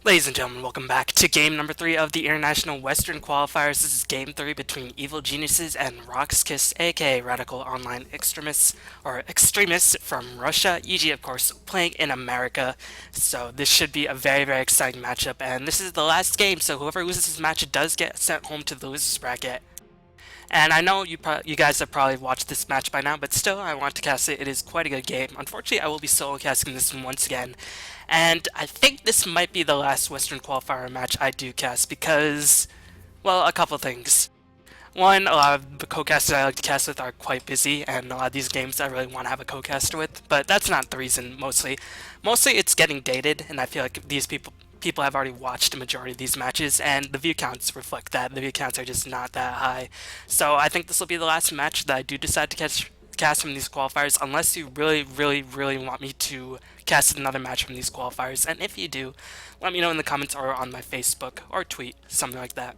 Ladies and gentlemen, welcome back to game number 3 of the International Western Qualifiers. This is game 3 between Evil Geniuses and Rox.KIS, aka Radical Online Extremists from Russia. EG, of course, playing in America. So this should be a very, very exciting matchup. And this is the last game, so whoever loses this match does get sent home to the losers bracket. And I know you guys have probably watched this match by now, but still, I want to cast it. It is quite a good game. Unfortunately, I will be solo casting this one once again. And I think this might be the last Western Qualifier match I do cast because, well, a couple things. One, a lot of the co-casters I like to cast with are quite busy, and a lot of these games I really want to have a co-caster with, but that's not the reason, mostly. Mostly it's getting dated, and I feel like these people have already watched a majority of these matches, and the view counts reflect that. The view counts are just not that high. So I think this will be the last match that I do decide to cast from these qualifiers, unless you really, really, really want me to cast another match from these qualifiers. And if you do, let me know in the comments or on my Facebook or tweet, something like that.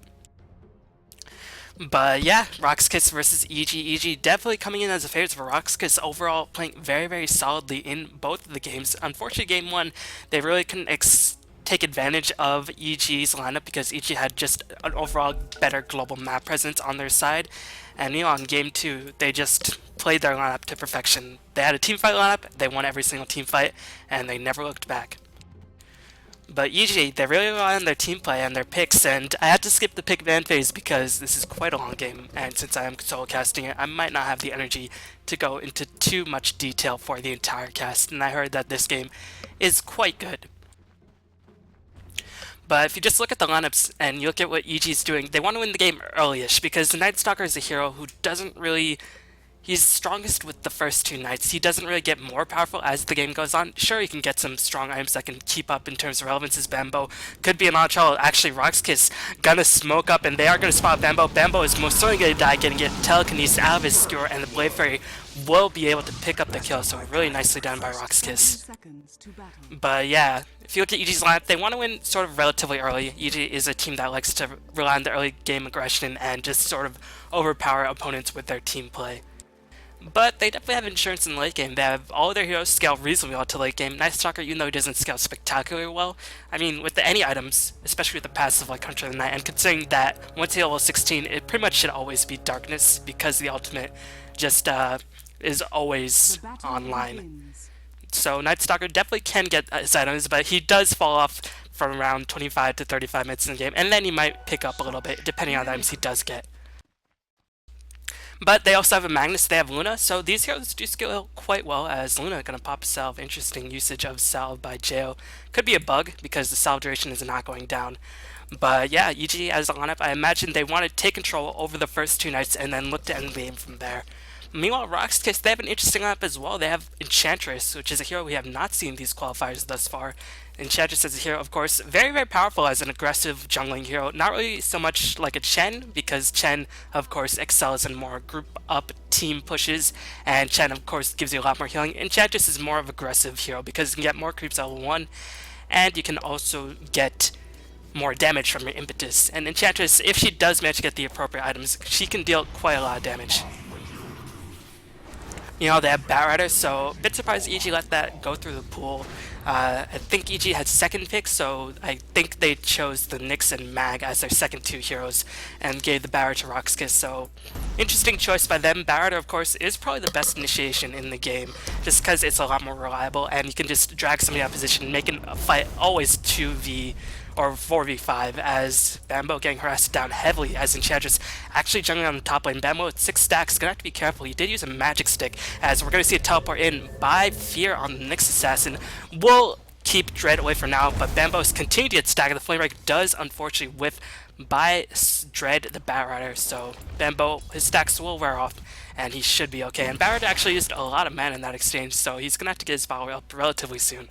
But yeah, Rox.KIS versus EG. EG definitely coming in as a favorite for Rox.KIS, overall playing very, very solidly in both of the games. Unfortunately, game one, they really couldn't take advantage of EG's lineup because EG had just an overall better global map presence on their side. And on game two, they just played their lineup to perfection. They had a teamfight lineup, they won every single teamfight, and they never looked back. But EG, they really rely on their team play and their picks, and I had to skip the pick van phase because this is quite a long game, and since I am solo casting it, I might not have the energy to go into too much detail for the entire cast, and I heard that this game is quite good. But if you just look at the lineups and you look at what EG's doing, they want to win the game early-ish because the Nightstalker is a hero who doesn't really... He's strongest with the first two knights. He doesn't really get more powerful as the game goes on. Sure, he can get some strong items that can keep up in terms of relevance. His Bambo could be an odd trouble. Actually, Rox.KIS gonna smoke up, and they are gonna spot Bambo. Bambo is most certainly gonna die, getting it telekinesis out of his skewer, and the Blade Fairy will be able to pick up the kill. So really nicely done by Rox.KIS. But yeah, if you look at EG's lineup, they want to win sort of relatively early. EG is a team that likes to rely on the early game aggression and just sort of overpower opponents with their team play. But they definitely have insurance in the late game. They have all of their heroes scale reasonably well to late game. Nightstalker, even though he doesn't scale spectacularly well, I mean, with any items, especially with the passive like Hunter of the Night, and considering that once he level 16, it pretty much should always be Darkness because the ultimate just is always online. So Nightstalker definitely can get his items, but he does fall off from around 25 to 35 minutes in the game, and then he might pick up a little bit depending on the items he does get. But they also have a Magnus, they have Luna, so these heroes do scale quite well, as Luna gonna pop a salve. Interesting usage of salve by Jail. Could be a bug, because the salve duration is not going down. But yeah, EG as a lineup, I imagine they want to take control over the first two nights and then look to end the game from there. Meanwhile, Rox.KIS, they have an interesting lineup as well. They have Enchantress, which is a hero we have not seen in these qualifiers thus far. Enchantress as a hero, of course, very, very powerful as an aggressive jungling hero. Not really so much like a Chen, because Chen, of course, excels in more group-up team pushes, and Chen, of course, gives you a lot more healing. Enchantress is more of an aggressive hero, because you can get more creeps at level 1, and you can also get more damage from your impetus. And Enchantress, if she does manage to get the appropriate items, she can deal quite a lot of damage. You know, they have Batrider, so a bit surprised EG let that go through the pool. I think EG had second pick, so I think they chose the Nyx and Mag as their second two heroes and gave the Batrider to Rox.KIS, so interesting choice by them. Batrider, of course, is probably the best initiation in the game, just because it's a lot more reliable, and you can just drag somebody out of position, making a fight always 2v or 4v5, as Bambo getting harassed down heavily as Enchantress actually jungling on the top lane. Bambo with 6 stacks, gonna have to be careful. He did use a magic stick, as we're gonna see a teleport in by Fear on the Nyx Assassin. We'll keep Dread away for now, but Bambo's continued to get stacked. The Flame Break does unfortunately whiff by Dread the Batrider, so Bambo, his stacks will wear off and he should be okay. And Batrider actually used a lot of mana in that exchange, so he's gonna have to get his power up relatively soon.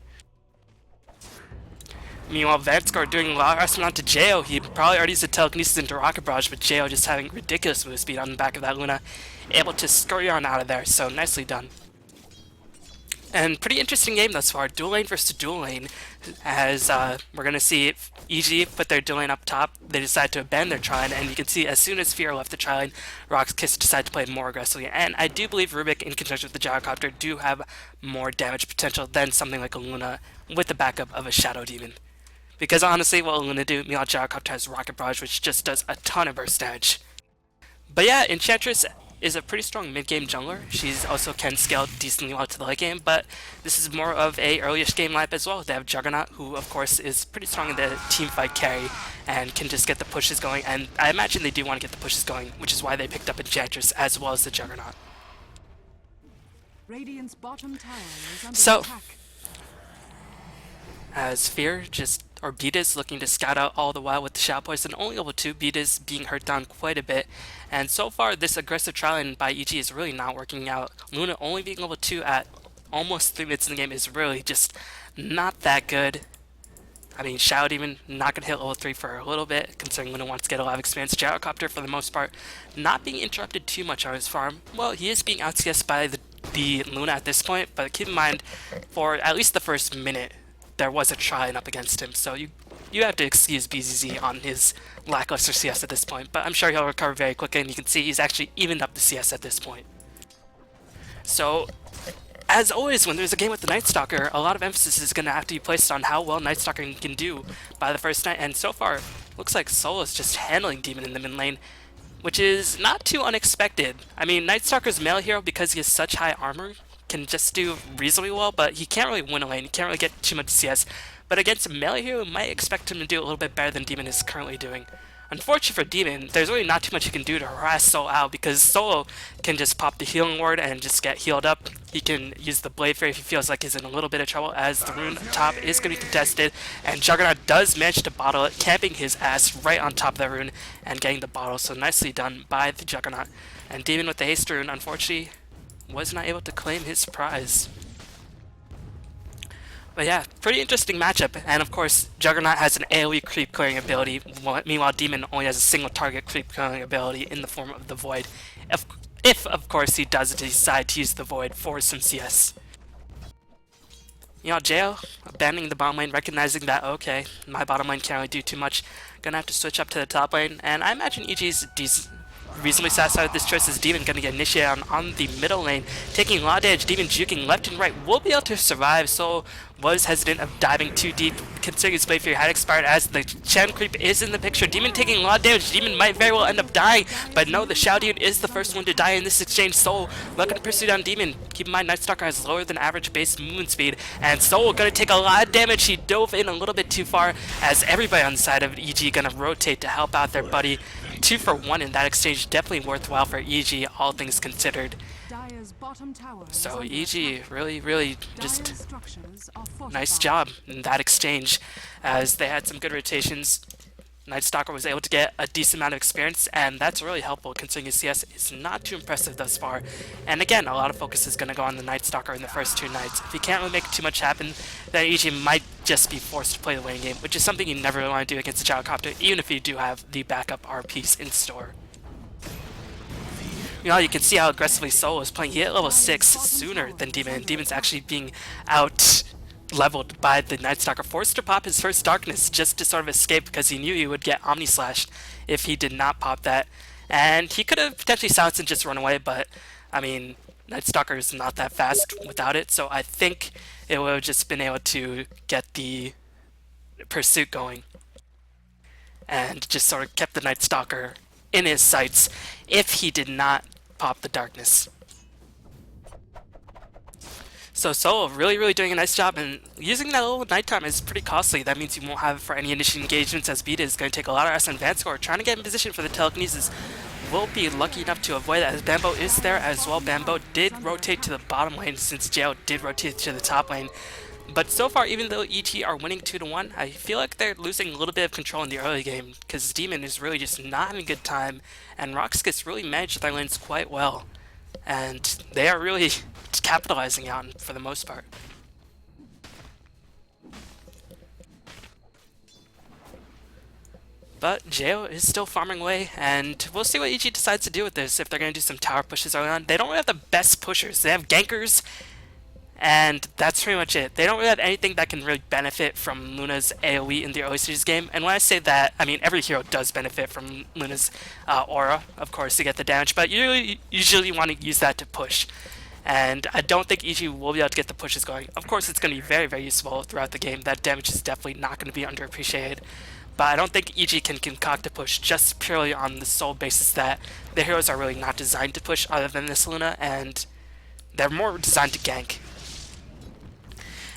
Meanwhile, Vanskar doing a lot of harassment onto Jo. He probably already used the telekinesis into Rocket Barrage, but Jo just having ridiculous move speed on the back of that Luna, able to scurry on out of there, so nicely done. And pretty interesting game thus far, dual lane versus dual lane, as we're going to see EG put their dual lane up top. They decide to abandon their tri-lane, and you can see as soon as Fear left the tri-lane, Rox.KIS decided to play more aggressively. And I do believe Rubick in conjunction with the Gyrocopter do have more damage potential than something like a Luna with the backup of a Shadow Demon. Because honestly, what Luna do, meanwhile Gyrocopter has Rocket Barrage, which just does a ton of burst damage. But yeah, Enchantress is a pretty strong mid-game jungler. She's also can scale decently well to the late game, but this is more of a early-ish game lineup as well. They have Juggernaut, who of course is pretty strong in the team fight carry and can just get the pushes going, and I imagine they do want to get the pushes going, which is why they picked up Enchantress as well as the Juggernaut. Radiant's bottom tower is under So, attack. as Fear or Beatus looking to scout out all the while with the Shadow Poison, only level 2, Beatus being hurt down quite a bit, and so far this aggressive trial by EG is really not working out. Luna only being level 2 at almost 3 minutes in the game is really just not that good. I mean, Shadow Demon not going to hit level 3 for a little bit, considering Luna wants to get a lot of experience. Gyrocopter, for the most part, not being interrupted too much on his farm. Well, he is being out-CS'd by the Luna at this point, but keep in mind, for at least the first minute, there was a try up against him, so you have to excuse BZZ on his lackluster CS at this point, but I'm sure he'll recover very quickly, and you can see he's actually evened up the CS at this point. So, as always, when there's a game with the Nightstalker, a lot of emphasis is going to have to be placed on how well Nightstalker can do by the first night, and so far, looks like Solo's just handling Demon in the mid lane, which is not too unexpected. I mean, Nightstalker's melee hero, because he has such high armor, can just do reasonably well, but he can't really win a lane, he can't really get too much CS. But against a melee hero, you might expect him to do a little bit better than Demon is currently doing. Unfortunately for Demon, there's really not too much he can do to harass Solo out, because Solo can just pop the healing ward and just get healed up. He can use the Blade Fairy if he feels like he's in a little bit of trouble, as the rune top is going to be contested, and Juggernaut does manage to bottle it, camping his ass right on top of the rune and getting the bottle, so nicely done by the Juggernaut. And Demon with the haste rune, unfortunately, was not able to claim his prize. But yeah, pretty interesting matchup, and of course, Juggernaut has an AoE creep clearing ability, meanwhile Demon only has a single target creep clearing ability in the form of the Void, if of course he does decide to use the Void for some CS. You know, JO abandoning the bottom lane, recognizing that, okay, my bottom lane can't really do too much, gonna have to switch up to the top lane, and I imagine EG's reasonably satisfied with this choice, as Demon going to get initiated on the middle lane, taking a lot of damage. Demon juking left and right, will be able to survive, so was hesitant of diving too deep, considering his Blade Fury had expired, as the Chen creep is in the picture. Demon taking a lot of damage, Demon might very well end up dying, but no, the Shadow Demon is the first one to die in this exchange. Soul looking to pursue down Demon. Keep in mind, Nightstalker has lower than average base movement speed, and Soul going to take a lot of damage. He dove in a little bit too far, as everybody on the side of EG going to rotate to help out their buddy. 2 for 1 in that exchange, definitely worthwhile for EG, all things considered. So EG really just nice job in that exchange, as they had some good rotations. Nightstalker was able to get a decent amount of experience, and that's really helpful considering his CS is not too impressive thus far. And again, a lot of focus is going to go on the Nightstalker in the first 2 nights. If he can't really make too much happen, then EG might just be forced to play the lane game, which is something you never really want to do against the Gyrocopter, even if you do have the backup RPs in store. You know, you can see how aggressively Solo is playing. He hit level 6 sooner than Demon, and Demon's actually being out leveled by the Nightstalker, forced to pop his first Darkness just to sort of escape, because he knew he would get Omni Slashed if he did not pop that. And he could have potentially silenced and just run away, but I mean, Nightstalker is not that fast without it, so I think it would have just been able to get the pursuit going and just sort of kept the Nightstalker in his sights if he did not pop the Darkness. So Solo really doing a nice job, and using that little nighttime is pretty costly. That means you won't have it for any initial engagements, as Vita is going to take a lot of S on advanced score. Trying to get in position for the telekinesis, will be lucky enough to avoid that, as Bambo is there as well. Bambo did rotate to the bottom lane, since Jao did rotate to the top lane. But so far, even though ET are winning 2-1, I feel like they're losing a little bit of control in the early game, because Demon is really just not having a good time, and Rox.KIS really managed their lanes quite well. And they are really capitalizing on for the most part. But Jao is still farming away, and we'll see what EG decides to do with this, if they're going to do some tower pushes early on. They don't really have the best pushers. They have gankers, and that's pretty much it. They don't really have anything that can really benefit from Luna's AoE in the early stages game. And when I say that, I mean every hero does benefit from Luna's aura, of course, to get the damage, but you usually want to use that to push. and I don't think EG will be able to get the pushes going. Of course, it's going to be very, very useful throughout the game. That damage is definitely not going to be underappreciated, but I don't think EG can concoct a push just purely on the sole basis that the heroes are really not designed to push other than this Luna, and they're more designed to gank.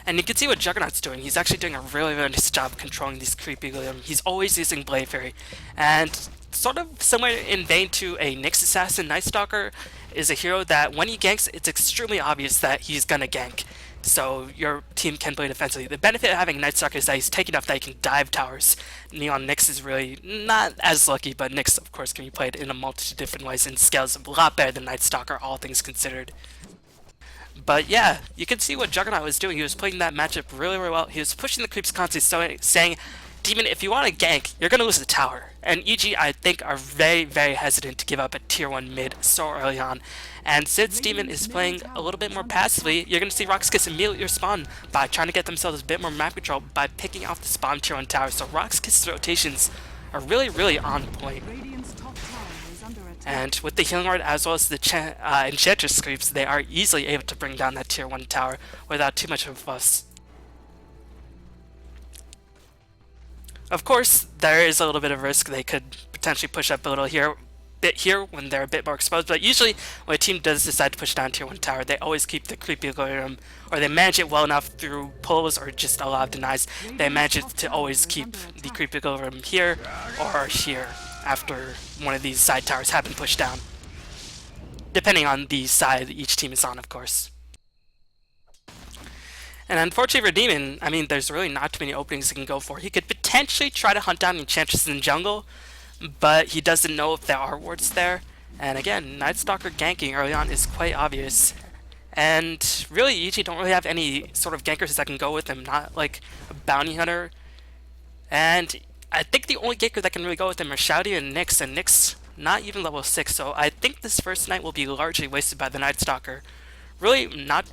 And you can see what Juggernaut's doing. He's actually doing a really, really nice job controlling these creepy William. He's always using Blade Fury. And sort of similar in vein to a Nyx Assassin, Nightstalker is a hero that when he ganks, it's extremely obvious that he's gonna gank. So your team can play defensively. The benefit of having Nightstalker is that he's taking enough that he can dive towers. Neon Nyx is really not as lucky, but Nyx, of course, can be played in a multitude of different ways and scales a lot better than Nightstalker, all things considered. But yeah, you can see what Juggernaut was doing. He was playing that matchup really, really well. He was pushing the creeps constantly, saying, Demon, if you want to gank, you're going to lose the tower. And EG, I think, are very, very hesitant to give up a tier 1 mid so early on. And since Demon is playing a little bit more passively, you're going to see Rox.KIS immediately respond by trying to get themselves a bit more map control by picking off the spawn tier 1 tower. So Rox.KIS' rotations are really, really on point. And with the Healing Ward as well as the Enchantress creeps, they are easily able to bring down that tier 1 tower without too much of a fuss. Of course, there is a little bit of risk. They could potentially push up a little bit here when they're a bit more exposed, but usually when a team does decide to push down tier 1 tower, they always keep the creepy room, or they manage it well enough through pulls or just a lot of denies. They manage it to always keep the creepy room here or here after one of these side towers have been pushed down, depending on the side each team is on, of course. And unfortunately for Demon, I mean, there's really not too many openings he can go for. He could potentially try to hunt down Enchantress in the jungle, but he doesn't know if there are wards there. And again, Nightstalker ganking early on is quite obvious. And really, EG don't really have any sort of gankers that can go with him, not like a bounty hunter. And I think the only ganker that can really go with him are Shouty and Nyx not even level 6, so I think this first night will be largely wasted by the Nightstalker. Really not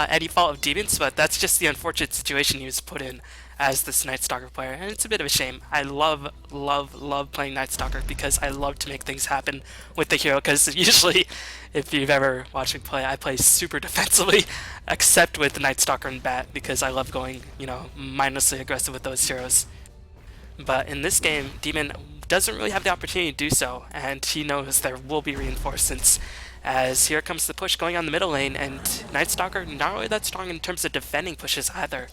any fault of Demons, but that's just the unfortunate situation he was put in as this Nightstalker player, and it's a bit of a shame. I love, love, love playing Nightstalker because I love to make things happen with the hero, because usually, if you've ever watched me play, I play super defensively, except with the Nightstalker and Bat, because I love going, you know, mindlessly aggressive with those heroes. But in this game, Demon doesn't really have the opportunity to do so, and he knows there will be reinforcements, as here comes the push going on the middle lane, and Nightstalker not really that strong in terms of defending pushes either,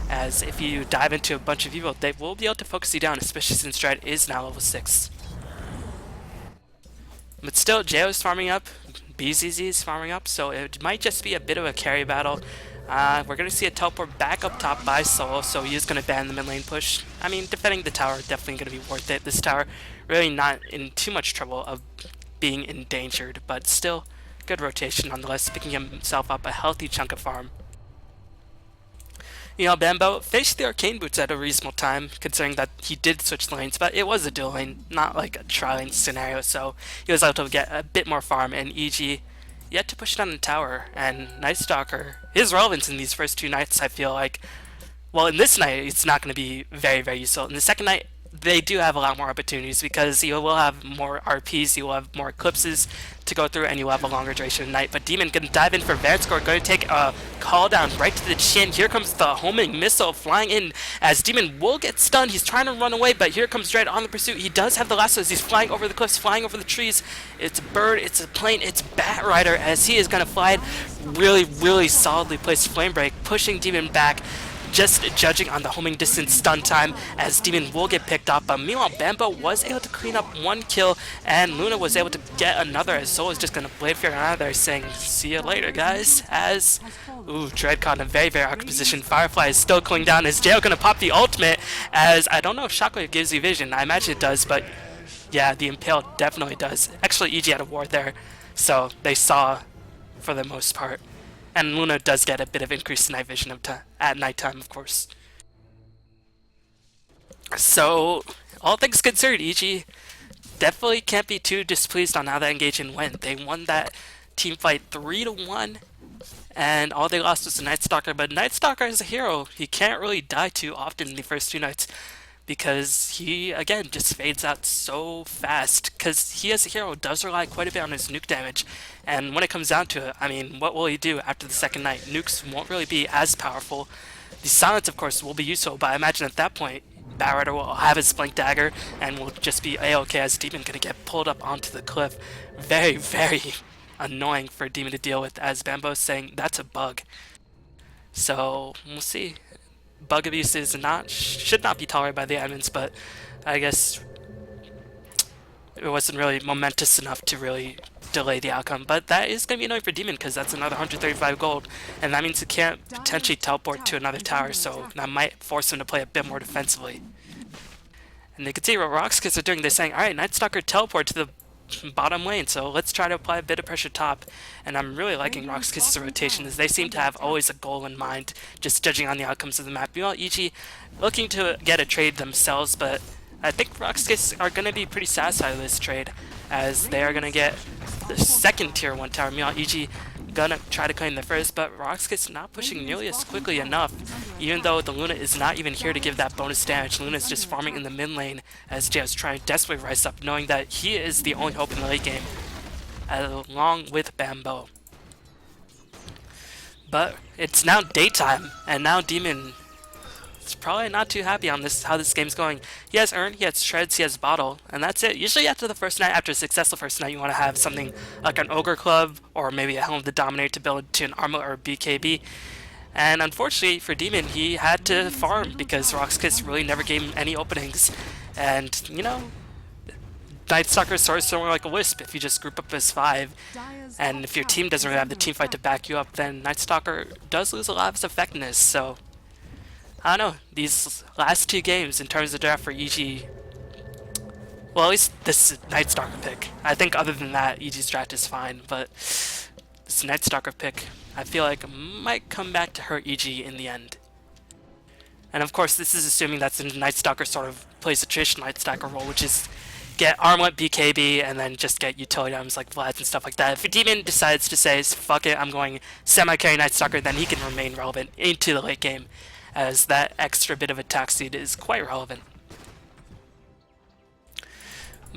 as if you dive into a bunch of evil, they will be able to focus you down, especially since Dread is now level 6. But still, Jo is farming up, BZZ is farming up, so it might just be a bit of a carry battle. We're going to see a teleport back up top by Solo, so he is going to ban the mid lane push. I mean, defending the tower definitely going to be worth it. This tower really not in too much trouble of being endangered, but still good rotation nonetheless, picking himself up a healthy chunk of farm. You know, Bambo faced the Arcane Boots at a reasonable time, considering that he did switch lanes, but it was a dual lane, not like a tri-lane scenario, so he was able to get a bit more farm, and EG yet to push down the tower, and Nightstalker, his relevance in these first two nights, I feel like, well, in this night, it's not going to be very, very useful. In the second night, they do have a lot more opportunities, because you will have more RPs, you will have more eclipses to go through, and you will have a longer duration of night. But Demon going to dive in for Vanscore, going to take a call down right to the chin. Here comes the homing missile flying in, as Demon will get stunned. He's trying to run away, but here comes Dread on the pursuit. He does have the lasso as he's flying over the cliffs, flying over the trees. It's a bird, it's a plane, it's Bat Rider, as he is going to fly really, really solidly placed flame break, pushing Demon back. Just judging on the homing distance stun time, as Demon will get picked up, but meanwhile Bambo was able to clean up one kill, and Luna was able to get another, as Soul is just going to Blade Fury out of there saying, see you later guys, as, ooh, Dread caught in a very, very awkward position. Firefly is still cooling down, as Jail going to pop the ultimate, as I don't know if Shockwave gives you vision, I imagine it does, but yeah, the Impale definitely does. Actually, EG had a ward there, so they saw for the most part. And Luna does get a bit of increased night vision at nighttime, of course. So, all things considered, EG definitely can't be too displeased on how that engagement went. They won that team fight 3-1, and all they lost was the Nightstalker. But Nightstalker is a hero. He can't really die too often in the first two nights, because he, again, just fades out so fast, because he as a hero does rely quite a bit on his nuke damage, and when it comes down to it, I mean, what will he do after the second night? Nukes won't really be as powerful. The silence, of course, will be useful, but I imagine at that point, Batrider will have his Blink Dagger and will just be A-okay as Demon gonna get pulled up onto the cliff. Very, very annoying for Demon to deal with, as Bambo's saying that's a bug. So we'll see. Bug abuse is not should not be tolerated by the admins, but I guess it wasn't really momentous enough to really delay the outcome. But that is going to be annoying for Demon, because that's another 135 gold, and that means it can't potentially teleport to another tower, so that might force him to play a bit more defensively. And you can see what Rox.KIS are doing. They're saying, alright, Nightstalker teleport to the bottom lane, so let's try to apply a bit of pressure top. And I'm really liking Rox.KIS' rotation, as they seem to have always a goal in mind, just judging on the outcomes of the map. Meanwhile, EG looking to get a trade themselves, but I think Rox.KIS are going to be pretty satisfied with this trade, as they are going to get the second tier 1 tower. Meanwhile, EG gonna try to claim the first, but Rox.KIS not pushing nearly as quickly enough, even though the Luna is not even here to give that bonus damage. Luna is just farming in the mid lane, as Jay is trying to desperately rise up, knowing that he is the only hope in the late game, along with Bambo. But it's now daytime, and now Demon is probably not too happy on this how this game's going. He has Urn, he has Shreds, he has Bottle, and that's it. Usually after the first night, after a successful first night, you want to have something like an Ogre Club, or maybe a Helm of the Dominator to build to an Armlet or a BKB. And unfortunately for Demon, he had to farm, because Rox.KIS really never gave him any openings. And, you know, Nightstalker is sort of somewhere like a wisp if you just group up as 5. And if your team doesn't really have the team fight to back you up, then Nightstalker does lose a lot of its effectiveness. So I don't know, these last 2 games in terms of draft for EG, well, at least this Nightstalker pick. I think other than that, EG's draft is fine, but this Nightstalker pick, I feel like might come back to hurt EG in the end. And of course, this is assuming that the Nightstalker sort of plays the traditional Nightstalker role, which is get Armlet, BKB, and then just get utility items like Vlad's and stuff like that. If a Demon decides to say, fuck it, I'm going semi-carry Nightstalker, then he can remain relevant into the late game, as that extra bit of attack speed is quite relevant.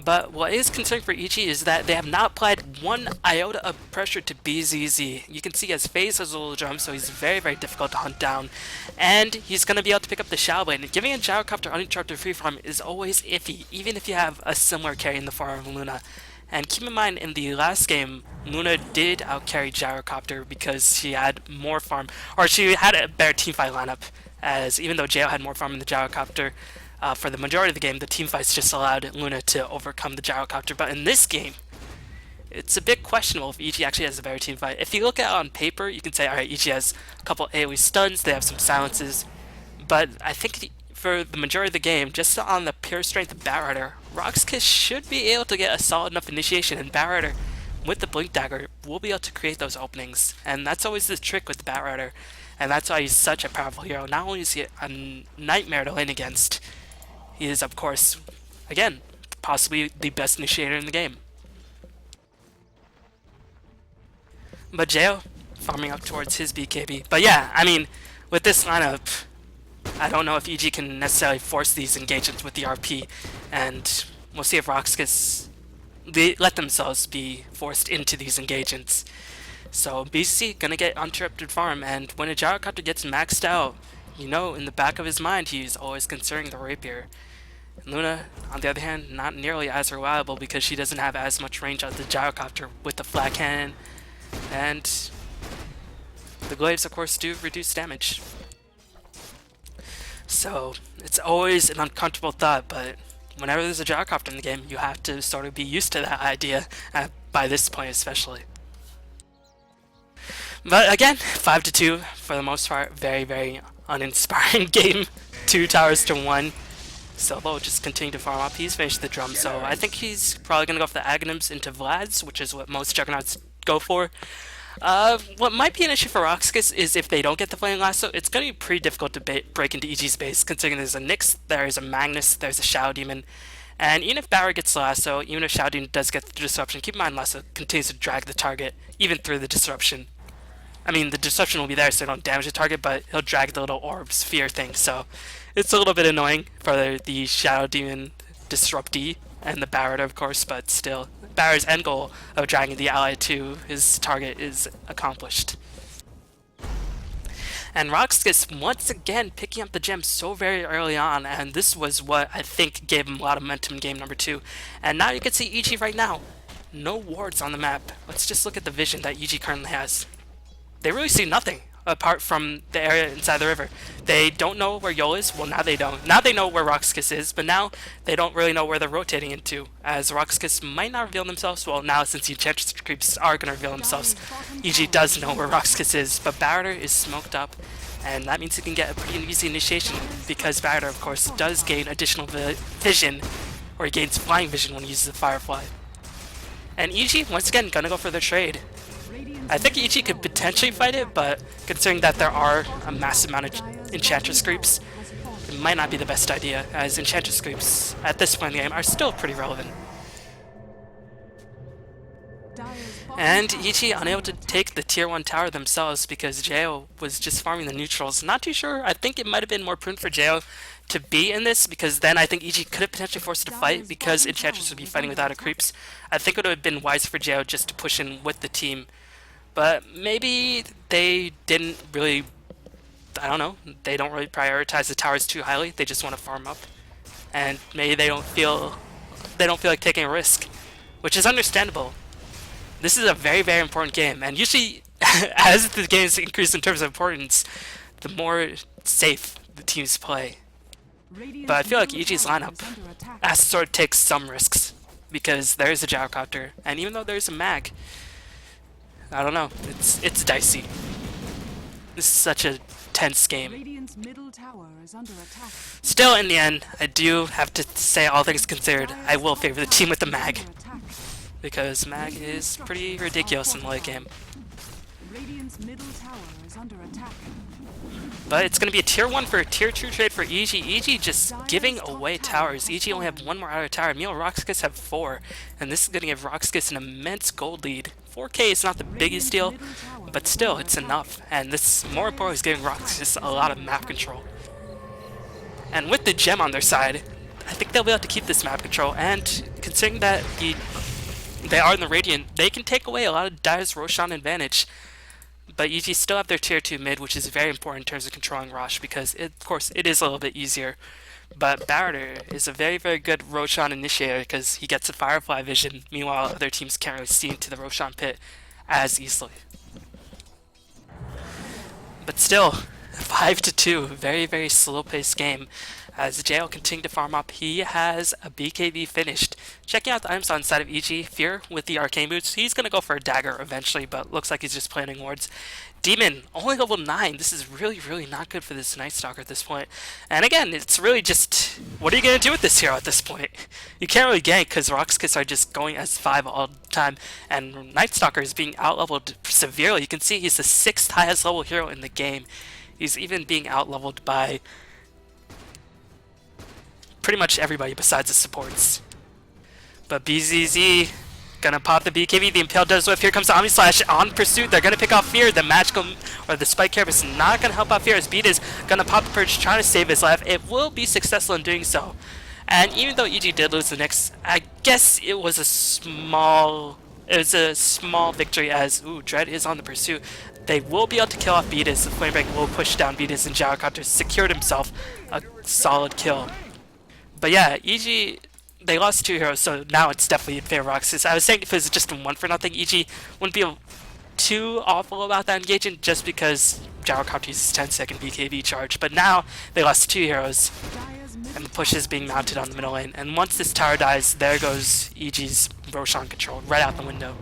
But what is concerning for EG is that they have not applied one iota of pressure to BZZ. You can see his face has a little jump, so he's very, very difficult to hunt down. And he's going to be able to pick up the Shadow Blade. And giving a Gyrocopter uninterrupted free farm is always iffy, even if you have a similar carry in the form of Luna. And keep in mind, in the last game, Luna did outcarry Gyrocopter because she had more farm, or she had a better teamfight lineup, as even though JL had more farm in the Gyrocopter, for the majority of the game, the teamfights just allowed Luna to overcome the Gyrocopter. But in this game, it's a bit questionable if EG actually has a better teamfight. If you look at it on paper, you can say, alright, EG has a couple AoE stuns, they have some silences, but I think for the majority of the game, just on the pure strength of Batrider, Rox.KIS should be able to get a solid enough initiation, and Batrider, with the Blink Dagger, will be able to create those openings. And that's always the trick with Batrider, and that's why he's such a powerful hero. Not only is he a nightmare to lane against, he is, of course, again, possibly the best initiator in the game. But Jao, farming up towards his BKB. But yeah, I mean, with this lineup, I don't know if EG can necessarily force these engagements with the RP, and we'll see if Rox.KIS they let themselves be forced into these engagements. So BC gonna get uninterrupted farm, and when a Gyrocopter gets maxed out, you know, in the back of his mind, he's always considering the rapier. Luna, on the other hand, not nearly as reliable because she doesn't have as much range as the Gyrocopter with the flat cannon, and the glaives, of course, do reduce damage. So it's always an uncomfortable thought, but whenever there's a Gyrocopter in the game, you have to sort of be used to that idea, by this point especially. But again, 5-2 for the most part. Very, very uninspiring game. 2 towers to 1. Solo just continue to farm up. He's finished the drum, so I think he's probably going to go for the Aghanims into Vlad's, which is what most Juggernauts go for. What might be an issue for Rox.KIS is if they don't get the Flame Lasso, it's going to be pretty difficult to break into EG's base, considering there's a Nyx, there's a Magnus, there's a Shadow Demon. And even if Barra gets Lasso, even if Shadow Demon does get the disruption, keep in mind Lasso continues to drag the target, even through the disruption. I mean, the disruption will be there so they don't damage the target, but he'll drag the little orb sphere thing, so it's a little bit annoying for the Shadow Demon disruptee and the Barret, of course, but still, Barret's end goal of dragging the ally to his target is accomplished. And Rox.KIS once again picking up the gem so very early on, and this was what I think gave him a lot of momentum in game number 2. And now you can see EG right now. No wards on the map. Let's just look at the vision that EG currently has. They really see nothing apart from the area inside the river. They don't know where Yol is. Well, now they don't. Now they know where Rox.KIS is, but now they don't really know where they're rotating into, as Rox.KIS might not reveal themselves. Well, now since the Enchantress creeps are going to reveal themselves, EG does know where Rox.KIS is, but Barret is smoked up, and that means he can get a pretty easy initiation, because Barret, of course, does gain additional vision, or he gains flying vision when he uses the Firefly. And EG, once again, going to go for the trade. I think EG could potentially fight it, but considering that there are a massive amount of Enchantress creeps, it might not be the best idea, as Enchantress creeps at this point in the game are still pretty relevant. And EG unable to take the tier 1 tower themselves because Jo was just farming the neutrals. Not too sure. I think it might have been more prudent for Jo to be in this, because then I think EG could have potentially forced it to fight because Enchantress would be fighting without a creeps. I think it would have been wise for Jo just to push in with the team. But maybe they didn't really, I don't know, they don't really prioritize the towers too highly. They just want to farm up. And maybe they don't feel like taking a risk, which is understandable. This is a very, very important game, and usually as the games increase in terms of importance, the more safe the teams play. But I feel like EG's lineup has to sort of take some risks, because there is a gyrocopter, and even though there's a mag, I don't know, it's dicey. This is such a tense game. Still, in the end, I do have to say, all things considered, I will favor the team with the mag, because mag is pretty ridiculous in the late game. But it's going to be a tier 1 for a tier 2 trade for EG. EG just giving away towers. EG only have 1 more outer tower. Meanwhile, Rox.KIS have 4. And this is going to give Rox.KIS an immense gold lead. 4k is not the biggest deal, but still, it's enough. And this, more importantly, is giving Rox.KIS a lot of map control. And with the gem on their side, I think they'll be able to keep this map control. And considering that they are in the Radiant, they can take away a lot of Dire's Roshan advantage. But EG still have their tier 2 mid, which is very important in terms of controlling Rosh, because of course it is a little bit easier. But Barret is a very, very good Roshan initiator because he gets a Firefly vision, meanwhile other teams can't really see into the Roshan pit as easily. But still, 5-2, very, very slow-paced game. As JL continue to farm up, he has a BKB finished. Checking out the items on the side of EG, Fear with the Arcane Boots. He's going to go for a dagger eventually, but looks like he's just planning wards. Demon, only level 9. This is really, really not good for this Nightstalker at this point. And again, it's really just, what are you going to do with this hero at this point? You can't really gank because Rox.KIS are just going as 5 all the time, and Nightstalker is being out-leveled severely. You can see he's the 6th highest level hero in the game. He's even being out-leveled by pretty much everybody besides the supports. But BZZ gonna pop the BKB, the Impale does whiff, here comes the Omni Slash on pursuit, they're gonna pick off Fear, the magical, or the Spike Carab is not gonna help out Fear as Beat is gonna pop the Purge, trying to save his life. It will be successful in doing so. And even though EG did lose the next, I guess it was a small victory as, Dread is on the pursuit. They will be able to kill off Beatus, the Flame Break will push down Beatus, and Gyrocopter secured himself a solid kill. But yeah, EG, they lost 2 heroes, so now it's definitely in favor of Rox.KIS. I was saying if it was just a 1-for-0, EG wouldn't be too awful about that engagement just because Gyrocopter uses 10-second BKB charge. But now they lost 2 heroes, and the push is being mounted on the middle lane. And once this tower dies, there goes EG's Roshan control right out the window.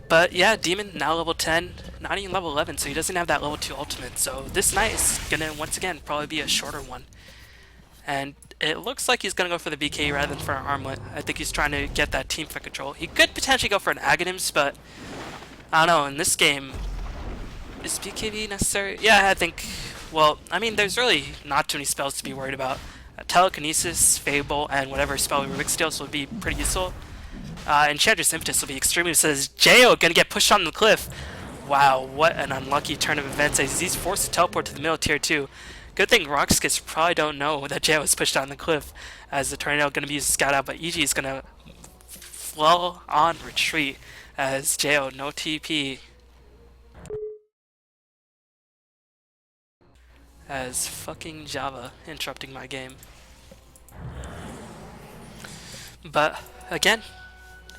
But yeah, Demon now level 10, not even level 11, so he doesn't have that level 2 ultimate. So this night is gonna once again probably be a shorter one. And it looks like he's gonna go for the BK rather than for an armlet. I think he's trying to get that team fight control. He could potentially go for an Aghanims, but I don't know, in this game, is BKB necessary? Yeah, I think, well, I mean, there's really not too many spells to be worried about. Telekinesis, Fable, and whatever spell Rubick steals would be pretty useful. Enchantress Impetus will be extremely says Jo gonna get pushed on the cliff. Wow, what an unlucky turn of events as he's forced to teleport to the middle tier 2. Good thing Rox.KIS probably don't know that Jo was pushed on the cliff as the tornado gonna be used to scout out, but EG is gonna flow on retreat as Jo no TP. As fucking Java interrupting my game. But again,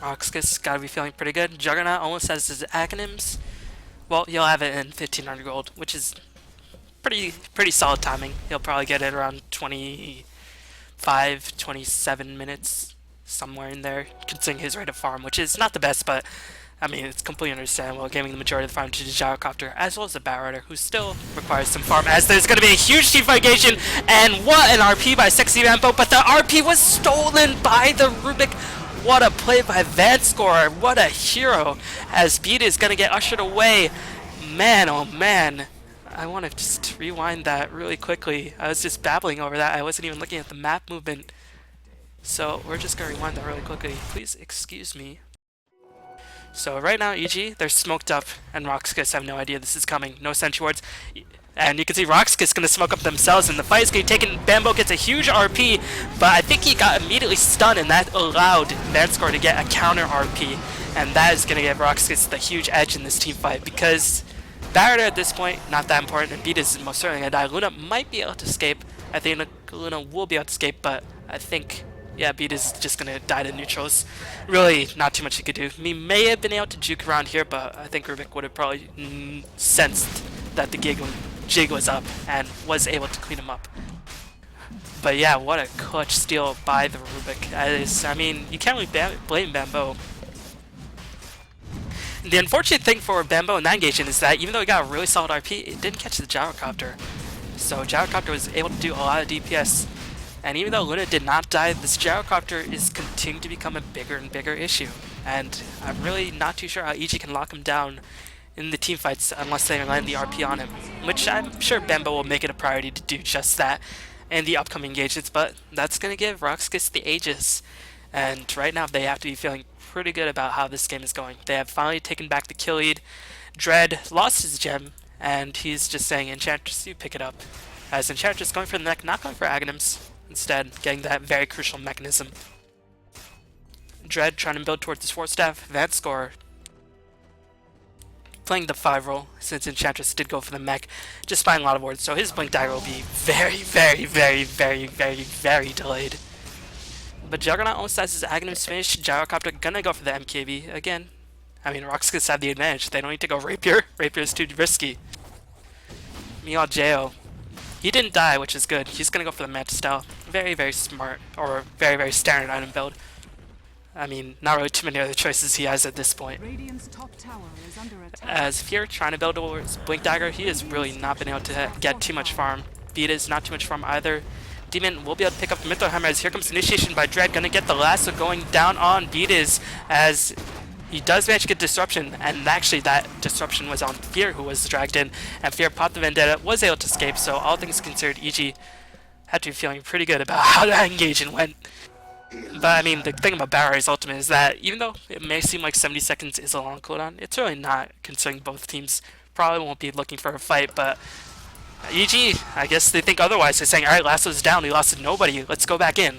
Rox.KIS gotta be feeling pretty good. Juggernaut almost has his acronyms. Well, you'll have it in 1500 gold, which is pretty solid timing. You'll probably get it around 25, 27 minutes, somewhere in there, considering his rate of farm, which is not the best, but I mean, it's completely understandable, giving the majority of the farm to the Gyrocopter, as well as the Batrider, who still requires some farm, as there's going to be a huge teamfight engagement, and what an RP by Sexy Rambo, but the RP was stolen by the Rubick. What a play by Vanscore, what a hero, as Beat is going to get ushered away. Man, oh man, I want to just rewind that really quickly. I was just babbling over that, I wasn't even looking at the map movement. So we're just going to rewind that really quickly. Please excuse me. So right now, EG, they're smoked up, and Rox.KIS have no idea this is coming. No sentry wards. And you can see Rox.KIS going to smoke up themselves, and the fight is getting taken. Bambo gets a huge RP, but I think he got immediately stunned, and that allowed Vanscore to get a counter RP. And that is going to give Rox.KIS the huge edge in this team fight, because Batrider at this point, not that important, and Beat is most certainly going to die. Luna might be able to escape. I think Luna will be able to escape, but I think... yeah, Beat is just going to die to neutrals. Really, not too much he could do. He may have been able to juke around here, but I think Rubick would have probably sensed that the jig was up and was able to clean him up. But yeah, what a clutch steal by the Rubick. I mean, you can't really blame Bambo. The unfortunate thing for Bambo in that engagement is that even though he got a really solid RP, it didn't catch the Gyrocopter. So Gyrocopter was able to do a lot of DPS. And even though Luna did not die, this Gyrocopter is continuing to become a bigger and bigger issue. And I'm really not too sure how EG can lock him down in the team fights unless they land the RP on him. Which I'm sure Bambo will make it a priority to do just that in the upcoming engagements, but that's going to give Rox.KIS the ages. And right now they have to be feeling pretty good about how this game is going. They have finally taken back the kill lead. Dread lost his gem, and he's just saying, Enchantress, you pick it up. As Enchantress going for the neck, not going for Aghanims. Instead, getting that very crucial mechanism. Dread trying to build towards his 4-staff. Vanscore playing the 5 role, since Enchantress did go for the mech, just buying a lot of wards, so his blink dagger will be very, very, very, very, very, very delayed. But Juggernaut almost has his Aghanims finished. Gyrocopter gonna go for the MKB again. I mean, Rox.KIS have the advantage. They don't need to go Rapier. Rapier is too risky. Meanwhile, Jo, he didn't die, which is good. He's gonna go for the Mantis style. Very, very smart, or very, very standard item build. I mean, not really too many other choices he has at this point. Top tower is under attack. As Fear trying to build towards Blink Dagger, he has really not been able to get too much farm. Beat is not too much farm either. Demon will be able to pick up the Mytho Hammer as here comes Initiation by Dread, gonna get the lasso going down on Beat is as he does manage to get Disruption, and actually that Disruption was on Fear, who was dragged in, and Fear popped the Vendetta, was able to escape, so all things considered, EG had to be feeling pretty good about how that engagement went. But I mean, the thing about Batrider's ultimate is that even though it may seem like 70 seconds is a long cooldown, it's really not, considering both teams probably won't be looking for a fight, but EG, I guess they think otherwise. They're saying, alright, Lasso's down, we lost to nobody, let's go back in.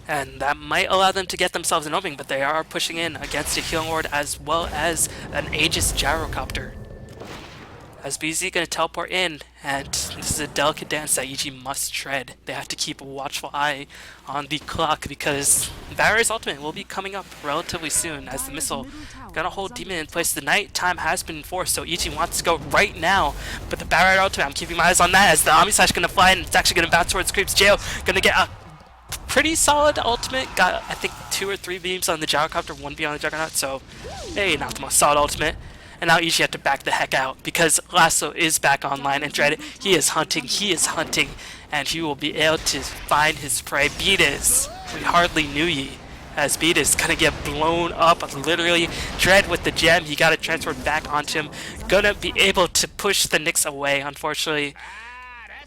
And that might allow them to get themselves an opening, but they are pushing in against a healing ward as well as an Aegis Gyrocopter. As BZ gonna teleport in, and this is a delicate dance that EG must tread. They have to keep a watchful eye on the clock because Batrider's ultimate will be coming up relatively soon as the missile gonna hold Demon in place. The night time has been enforced, so EG wants to go right now, but the Batrider ultimate, I'm keeping my eyes on that as the Omni Slash gonna fly and it's actually gonna bounce towards Creep's jail. Gonna get a pretty solid ultimate. Got, I think, 2 or 3 beams on the Gyrocopter, 1 beam on the Juggernaut, so hey, not the most solid ultimate. And now EG had to back the heck out because Lasso is back online and Dread, he is hunting, and he will be able to find his prey. Beatus, we hardly knew ye, as Beatus gonna get blown up, literally. Dread with the gem, he got it transferred back onto him, gonna be able to push the Nyx away, unfortunately.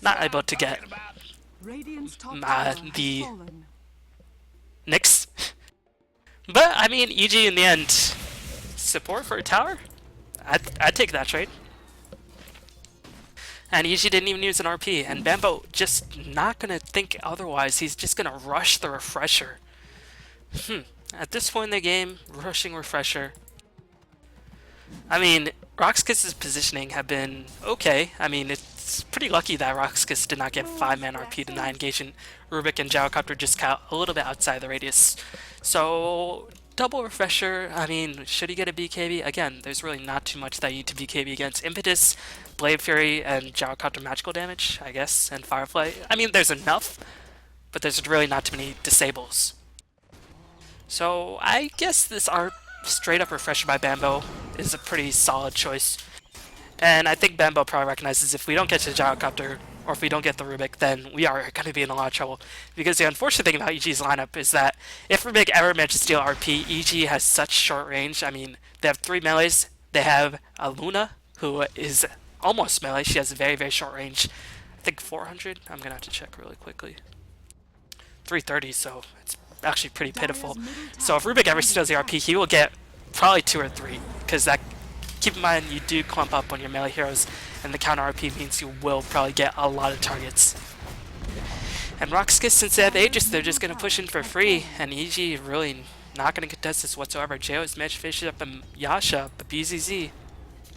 Not able to get the Nyx. But, I mean, EG in the end, support for a tower? I'd take that trade. And EG didn't even use an RP, and Bambo just not gonna think otherwise. He's just gonna rush the refresher. At this point in the game, rushing refresher. I mean, Rox.KIS's positioning have been okay. I mean, it's pretty lucky that Rox.KIS did not get 5-man RP to 9 engagement. Rubick and Gyrocopter just caught a little bit outside the radius. So, double refresher, I mean, should he get a BKB? Again, there's really not too much that you need to BKB against. Impetus, Blade Fury, and Gyrocopter magical damage, I guess, and Firefly. I mean, there's enough, but there's really not too many disables. So, I guess this straight up refresher by Bambo is a pretty solid choice. And I think Bambo probably recognizes if we don't get to Gyrocopter, or if we don't get the Rubick, then we are going to be in a lot of trouble. Because the unfortunate thing about EG's lineup is that if Rubick ever manages to steal RP, EG has such short range. I mean, they have 3 melees. They have a Luna, who is almost melee. She has a very, very short range. I think 400? I'm going to have to check really quickly. 330, so it's actually pretty pitiful. So if Rubick ever steals the RP, he will get probably 2 or 3. Because that, keep in mind, you do clump up on your melee heroes, and the counter RP means you will probably get a lot of targets. And Rox.KIS, since they have Aegis, they're just going to push in for free, and EG really not going to contest this whatsoever. Jo has managed to finish up a Yasha, but BZZ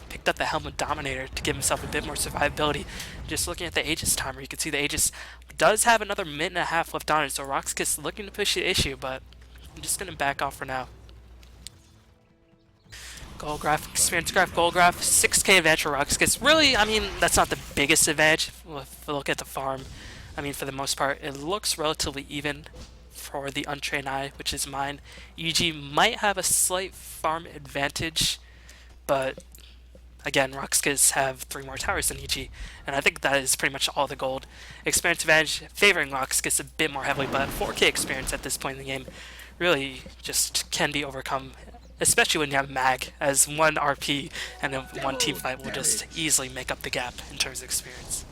picked up the Helmet Dominator to give himself a bit more survivability. Just looking at the Aegis timer, you can see the Aegis does have another minute and a half left on it, so Rox.KIS looking to push the issue, but I'm just going to back off for now. Gold graph, experience graph, gold graph, 6k advantage for Rox.KIS. Really, I mean, that's not the biggest advantage. If we look at the farm, I mean, for the most part, it looks relatively even for the untrained eye, which is mine. EG might have a slight farm advantage, but again, Rox.KIS have 3 more towers than EG, and I think that is pretty much all the gold. Experience advantage favoring Rox.KIS a bit more heavily, but 4k experience at this point in the game really just can be overcome, especially when you have Mag, as 1 RP and then 1 team fight will just easily make up the gap in terms of experience.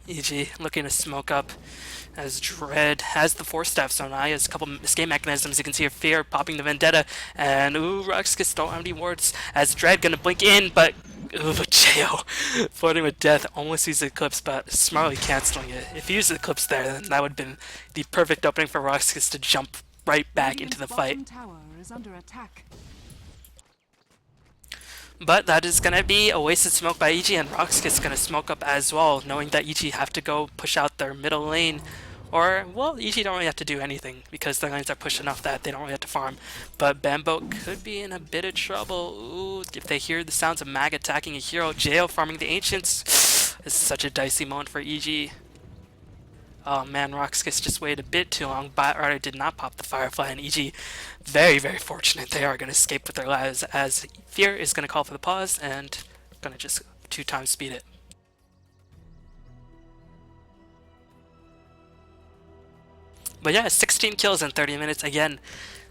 EG looking to smoke up as Dread has the 4-staff, so now he has a couple escape mechanisms. You can see her Fear popping the Vendetta, and ooh, Rox.KIS don't have any wards as Dread gonna blink in, but ooh, Jo floating with death, almost used the Eclipse, but smartly canceling it. If he used the Eclipse there, then that would have been the perfect opening for Rox.KIS to jump right back into the fight. Tower is under attack. But that is going to be a wasted smoke by EG, and Rox.KIS going to smoke up as well, knowing that EG have to go push out their middle lane. Or, well, EG don't really have to do anything, because their lanes are pushed enough that they don't really have to farm. But Bambo could be in a bit of trouble. Ooh, if they hear the sounds of Mag attacking a hero, Jo farming the Ancients. This is such a dicey moment for EG. Oh man, Rox.KIS just waited a bit too long. Batrider did not pop the Firefly, and EG very, very fortunate. They are going to escape with their lives, as Fear is going to call for the pause and going to just 2 times speed it. But yeah, 16 kills in 30 minutes. Again,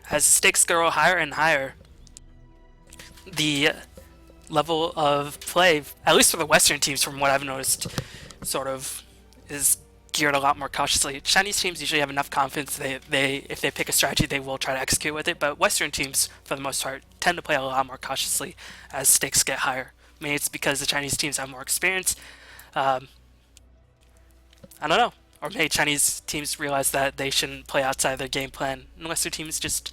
as stakes grow higher and higher, the level of play, at least for the Western teams from what I've noticed, sort of is geared a lot more cautiously. Chinese teams usually have enough confidence. If they pick a strategy, they will try to execute with it. But Western teams, for the most part, tend to play a lot more cautiously as stakes get higher. Maybe it's because the Chinese teams have more experience. I don't know. Or maybe Chinese teams realize that they shouldn't play outside their game plan, and Western teams just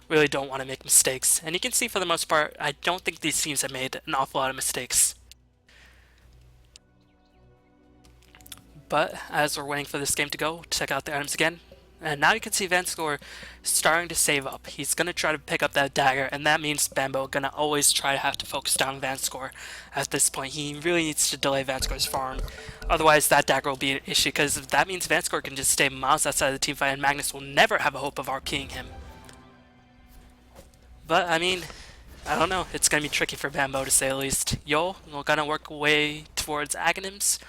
really don't want to make mistakes. And you can see, for the most part, I don't think these teams have made an awful lot of mistakes. But as we're waiting for this game to go, check out the items again. And now you can see Vanscore starting to save up. He's going to try to pick up that dagger, and that means Bambo going to always try to have to focus down Vanscore at this point. He really needs to delay Vanscore's farm. Otherwise, that dagger will be an issue, because that means Vanscore can just stay miles outside the team fight, and Magnus will never have a hope of RPing him. But, I mean, I don't know. It's going to be tricky for Bambo, to say the least. Yo, we're going to work way towards Aghanims,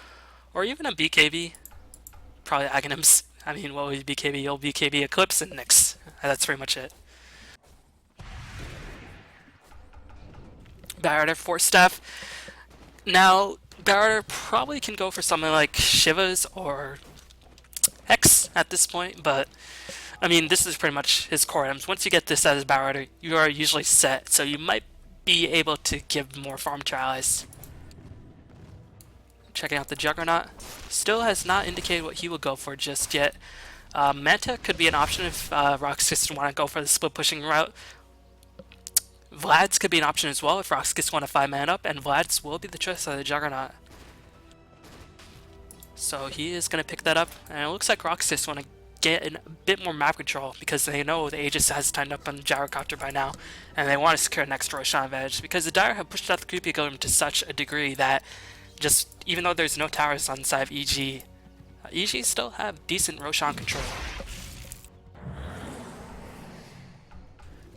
or even a BKB. Probably Aghanims. I mean, what would BKB? You'll BKB Eclipse and Nyx. That's pretty much it. Batrider 4-staff. Now, Batrider probably can go for something like Shiva's or Hex at this point, but I mean, this is pretty much his core items. Once you get this as a battle rider, you are usually set, so you might be able to give more farm to allies. Checking out the Juggernaut. Still has not indicated what he will go for just yet. Manta could be an option if Rox.KIS want to go for the split pushing route. Vlad's could be an option as well if Rox.KIS want to 5-man up, and Vlad's will be the choice of the Juggernaut. So he is going to pick that up, and it looks like Rox.KIS want to get a bit more map control because they know the Aegis has timed up on the Gyrocopter by now, and they want to secure an extra Roshan advantage because the Dire have pushed out the creepy golem to such a degree that just even though there's no towers on the side of EG, EG still have decent Roshan control.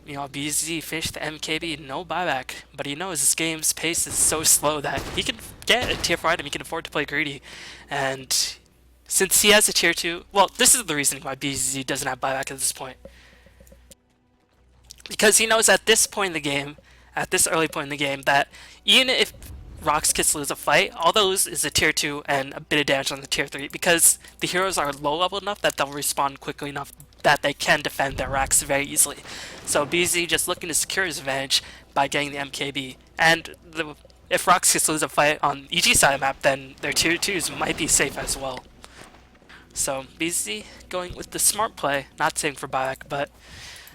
You know, BZ finished the MKB, no buyback, but he knows this game's pace is so slow that he can get a tier 4 item, he can afford to play greedy, and since he has a tier 2, well, this is the reason why BZ doesn't have buyback at this point. Because he knows at this point in the game, at this early point in the game, that even if Rox.KIS lose a fight, all those is a tier 2 and a bit of damage on the tier 3 because the heroes are low level enough that they'll respawn quickly enough that they can defend their racks very easily. So BZ just looking to secure his advantage by getting the MKB. And if Rox.KIS lose a fight on EG side of the map, then their tier 2s might be safe as well. So BZ going with the smart play, not saving for buyback, but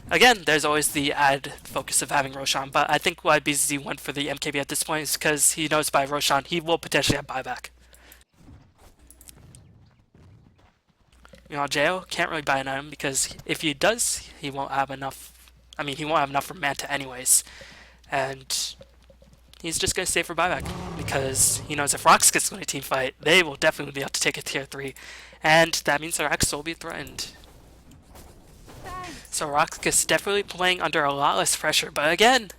again, there's always the added focus of having Roshan, but I think why BZ went for the MKB at this point is because he knows by Roshan he will potentially have buyback. You know, Jo can't really buy an item because if he does, he won't have enough. I mean, he won't have enough for Manta anyways, and he's just going to save for buyback because he knows if Rox gets going to team fight, they will definitely be able to take a tier 3, and that means their X will be threatened. So Rox.KIS definitely playing under a lot less pressure, but again,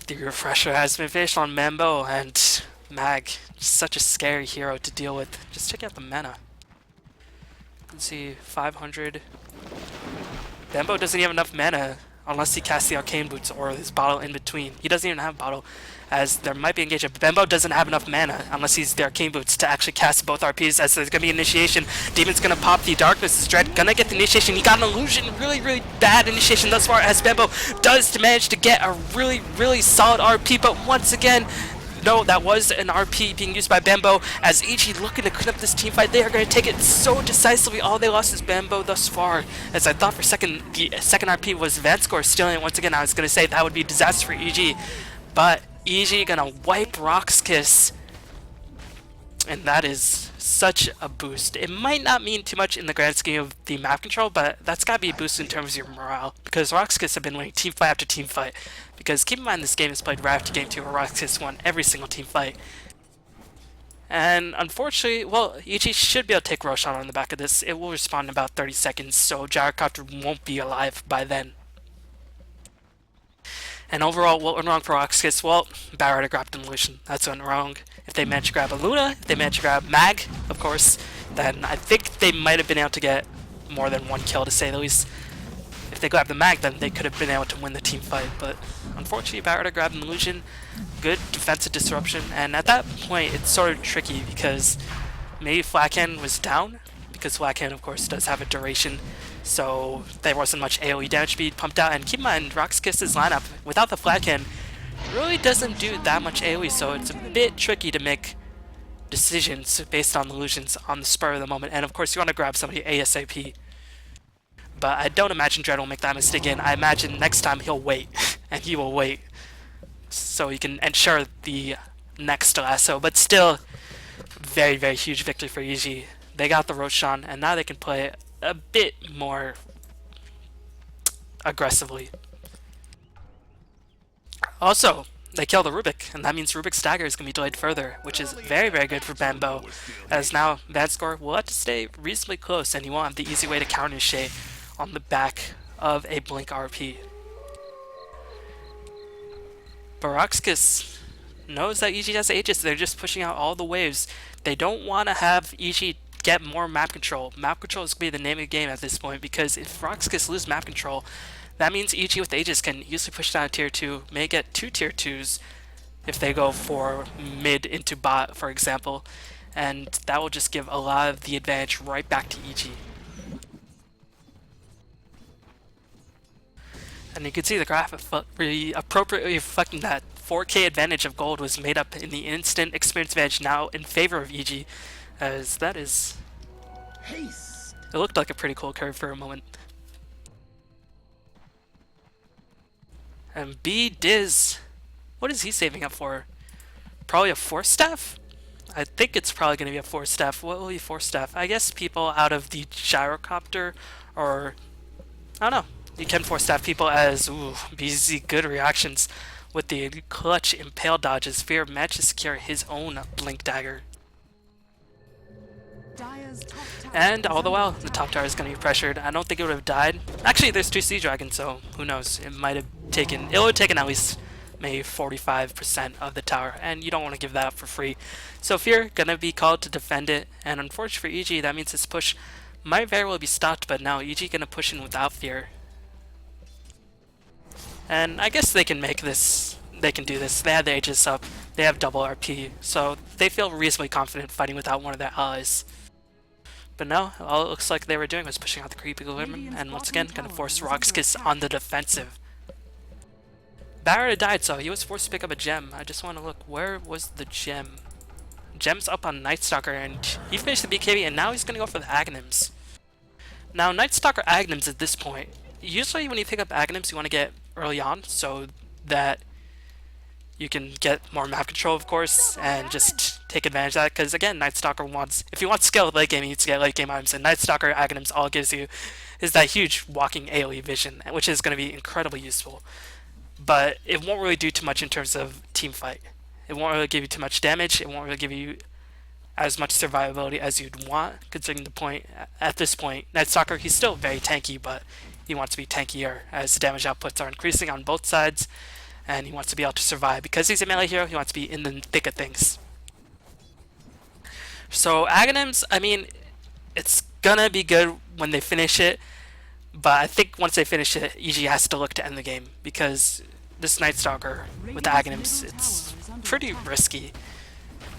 the refresher has been finished on Mambo, and Mag, such a scary hero to deal with. Just check out the mana. Let's see, 500. Bembo doesn't even have enough mana unless he casts the Arcane Boots or his bottle in between. He doesn't even have bottle, as there might be engagement. Bembo doesn't have enough mana unless he's the Arcane Boots to actually cast both RPs, as there's going to be initiation. Demon's going to pop the Darkness. Is Dread going to get the initiation? He got an illusion. Really, really bad initiation thus far, as Bembo does to manage to get a really, really solid RP, but once again, no, that was an RP being used by Bembo. As EG looking to clean up this team fight, they are going to take it so decisively. All they lost is Bembo thus far. As I thought for a second, the second RP was Vanscore stealing it once again. I was going to say that would be a disaster for EG. But EG going to wipe Rox.KIS. And that is such a boost. It might not mean too much in the grand scheme of the map control, but that's got to be a boost in terms of your morale. Because Rox.KIS have been winning team fight after team fight. Because keep in mind this game is played right after game 2 where Rox.KIS won every single team fight. And unfortunately, well, EG should be able to take Roshan on the back of this. It will respawn in about 30 seconds, so Gyrocopter won't be alive by then. And overall, what went wrong for Rox.KIS? Well, Barrett grabbed Demolition. That's what went wrong. If they managed to grab a Luna, if they managed to grab Mag, of course, then I think they might have been able to get more than one kill, to say the least. If they grabbed the Mag, then they could have been able to win the team fight, but unfortunately, Barrett grabbed an Illusion. Good defensive disruption, and at that point, it's sort of tricky because maybe Flathand was down, because Flathand, of course, does have a duration, so there wasn't much AoE damage being pumped out. And keep in mind, Rox.KIS's lineup, without the Flathand, really doesn't do that much AoE, so it's a bit tricky to make decisions based on illusions on the spur of the moment. And of course, you want to grab somebody ASAP. But I don't imagine Dread will make that mistake again. I imagine next time he'll wait, and he will wait, so he can ensure the next lasso. But still, very, very huge victory for EG. They got the Roshan, and now they can play a bit more aggressively. Also, they kill the Rubick, and that means Rubick's dagger is going to be delayed further, which is very, very good for Bambo, as now Vanscore will have to stay reasonably close, and he won't have the easy way to counter Shay on the back of a Blink RP. But Rox.KIS knows that EG has Aegis. They're just pushing out all the waves. They don't want to have EG get more map control. Map control is going to be the name of the game at this point, because if Rox.KIS lose map control, that means EG with Aegis can easily push down a tier 2, may get 2 tier 2s if they go for mid into bot, for example. and that will just give a lot of the advantage right back to EG. And you can see the graph really appropriately reflecting that 4K advantage of gold was made up in the instant experience advantage now in favor of EG, as that is... It looked like a pretty cool curve for a moment. And B Diz, what is he saving up for? Probably a force staff? I think it's probably going to be a force staff. What will be force staff? I guess people out of the gyrocopter, or I don't know. You can force staff people as BZ good reactions with the clutch impale dodges. Fear managed to secure his own blink dagger. And all the while, the top tower is going to be pressured. I don't think it would have died. Actually, there's 2 sea dragons, so who knows? It would have taken at least maybe 45% of the tower, and you don't want to give that up for free. So Fear gonna be called to defend it, and unfortunately for EG, that means this push might very well be stopped, but now EG gonna push in without Fear. And I guess they can make this, they can do this. They have the Aegis up, they have double RP, so they feel reasonably confident fighting without one of their allies. But no, all it looks like they were doing was pushing out the creepy Equilibrium, and once again, gonna force Rox.KIS on the defensive. Barrett died, so he was forced to pick up a gem. I just want to look, where was the gem? Gem's up on Nightstalker, and he finished the BKB, and now he's gonna go for the Aghanims. Now, Nightstalker Aghanims at this point, usually when you pick up Aghanims, you want to get early on, so that you can get more map control, of course, and just take advantage of that, because again, Nightstalker wants, if you want skill late game, you need to get late game items, and Nightstalker Aghanims all it gives you is that huge walking AoE vision, which is going to be incredibly useful. But it won't really do too much in terms of team fight. It won't really give you too much damage, it won't really give you as much survivability as you'd want, considering the point, at this point, Nightstalker, he's still very tanky, but he wants to be tankier, as the damage outputs are increasing on both sides, and he wants to be able to survive. Because he's a melee hero, he wants to be in the thick of things. So Aghanims, I mean, it's gonna be good when they finish it, but I think once they finish it, EG has to look to end the game, because this Nightstalker with the Aghanims, it's pretty risky,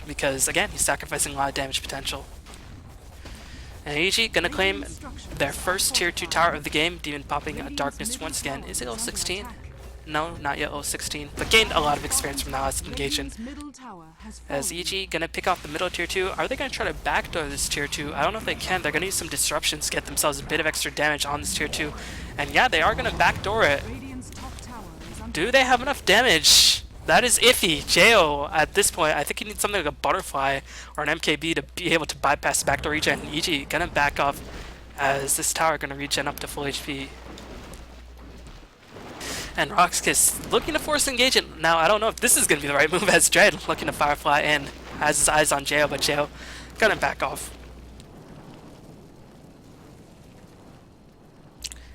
because again, he's sacrificing a lot of damage potential. And EG gonna claim their first tier 2 tower of the game, Demon popping a Darkness once again. Is it 016? No, not yet 016, but gained a lot of experience from now as engaging. As EG gonna pick off the middle tier 2, are they gonna try to backdoor this tier 2? I don't know if they can. They're gonna use some disruptions to get themselves a bit of extra damage on this tier 2. And yeah, they are gonna backdoor it. Do they have enough damage? That is iffy. Jo, at this point, I think you need something like a Butterfly or an MKB to be able to bypass backdoor regen. And EG gonna back off as this tower gonna regen up to full HP. And Rox.KIS looking to force engagement. Now, I don't know if this is going to be the right move, as Dread looking to Firefly in, has his eyes on Jo, but Jo gonna back off.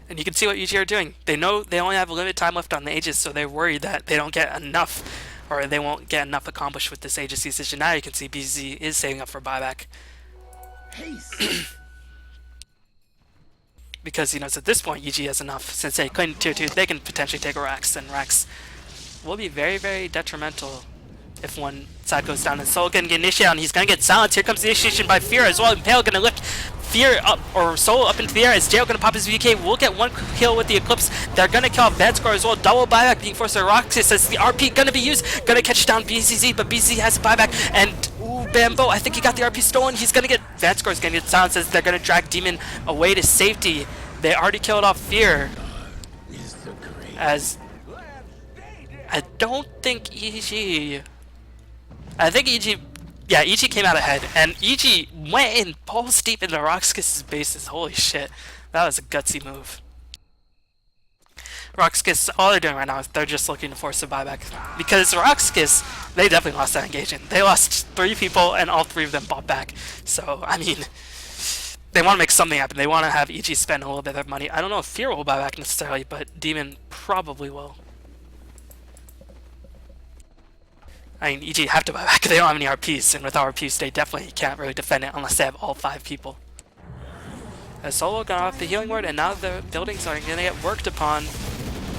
And you can see what EG are doing. They know they only have a limited time left on the Aegis, so they're worried that they don't get enough, or they won't get enough accomplished with this Aegis usage. And now you can see BZ is saving up for buyback. Because he knows at this point EG has enough. Since they claim tier 2, they can potentially take a Rax, and Rax will be very, very detrimental if one side goes down. And Soul gonna get initiated, and he's gonna get silenced. Here comes the initiation by Fear as well. Impale gonna lift Fear up, or Soul up into the air, as Jo gonna pop his VK. We'll get one kill with the Eclipse. They're gonna kill off Vanscore as well. Double buyback being forced by Rox.KIS as the RP gonna be used. Gonna catch down BZZ, but BZZ has a buyback. And Bambo, I think he got the RP stolen. He's gonna get, Vanscore's gonna get silenced as they're gonna drag Demon away to safety. They already killed off Fear. As I don't think EG, I think EG, yeah, EG came out ahead, and EG went in balls deep into Rox.KIS' bases. Holy shit, that was a gutsy move. Rox.KIS, all they're doing right now is they're just looking to force a buyback, because Rox.KIS, they definitely lost that engagement. They lost 3 people, and all 3 of them bought back. So I mean, they want to make something happen. They want to have EG spend a little bit of their money. I don't know if Fear will buy back necessarily, but Demon probably will. I mean, EG have to buy back. They don't have any RPs, and with RPs, they definitely can't really defend it unless they have all 5 people. As Solo got off the healing ward, and now the buildings are going to get worked upon.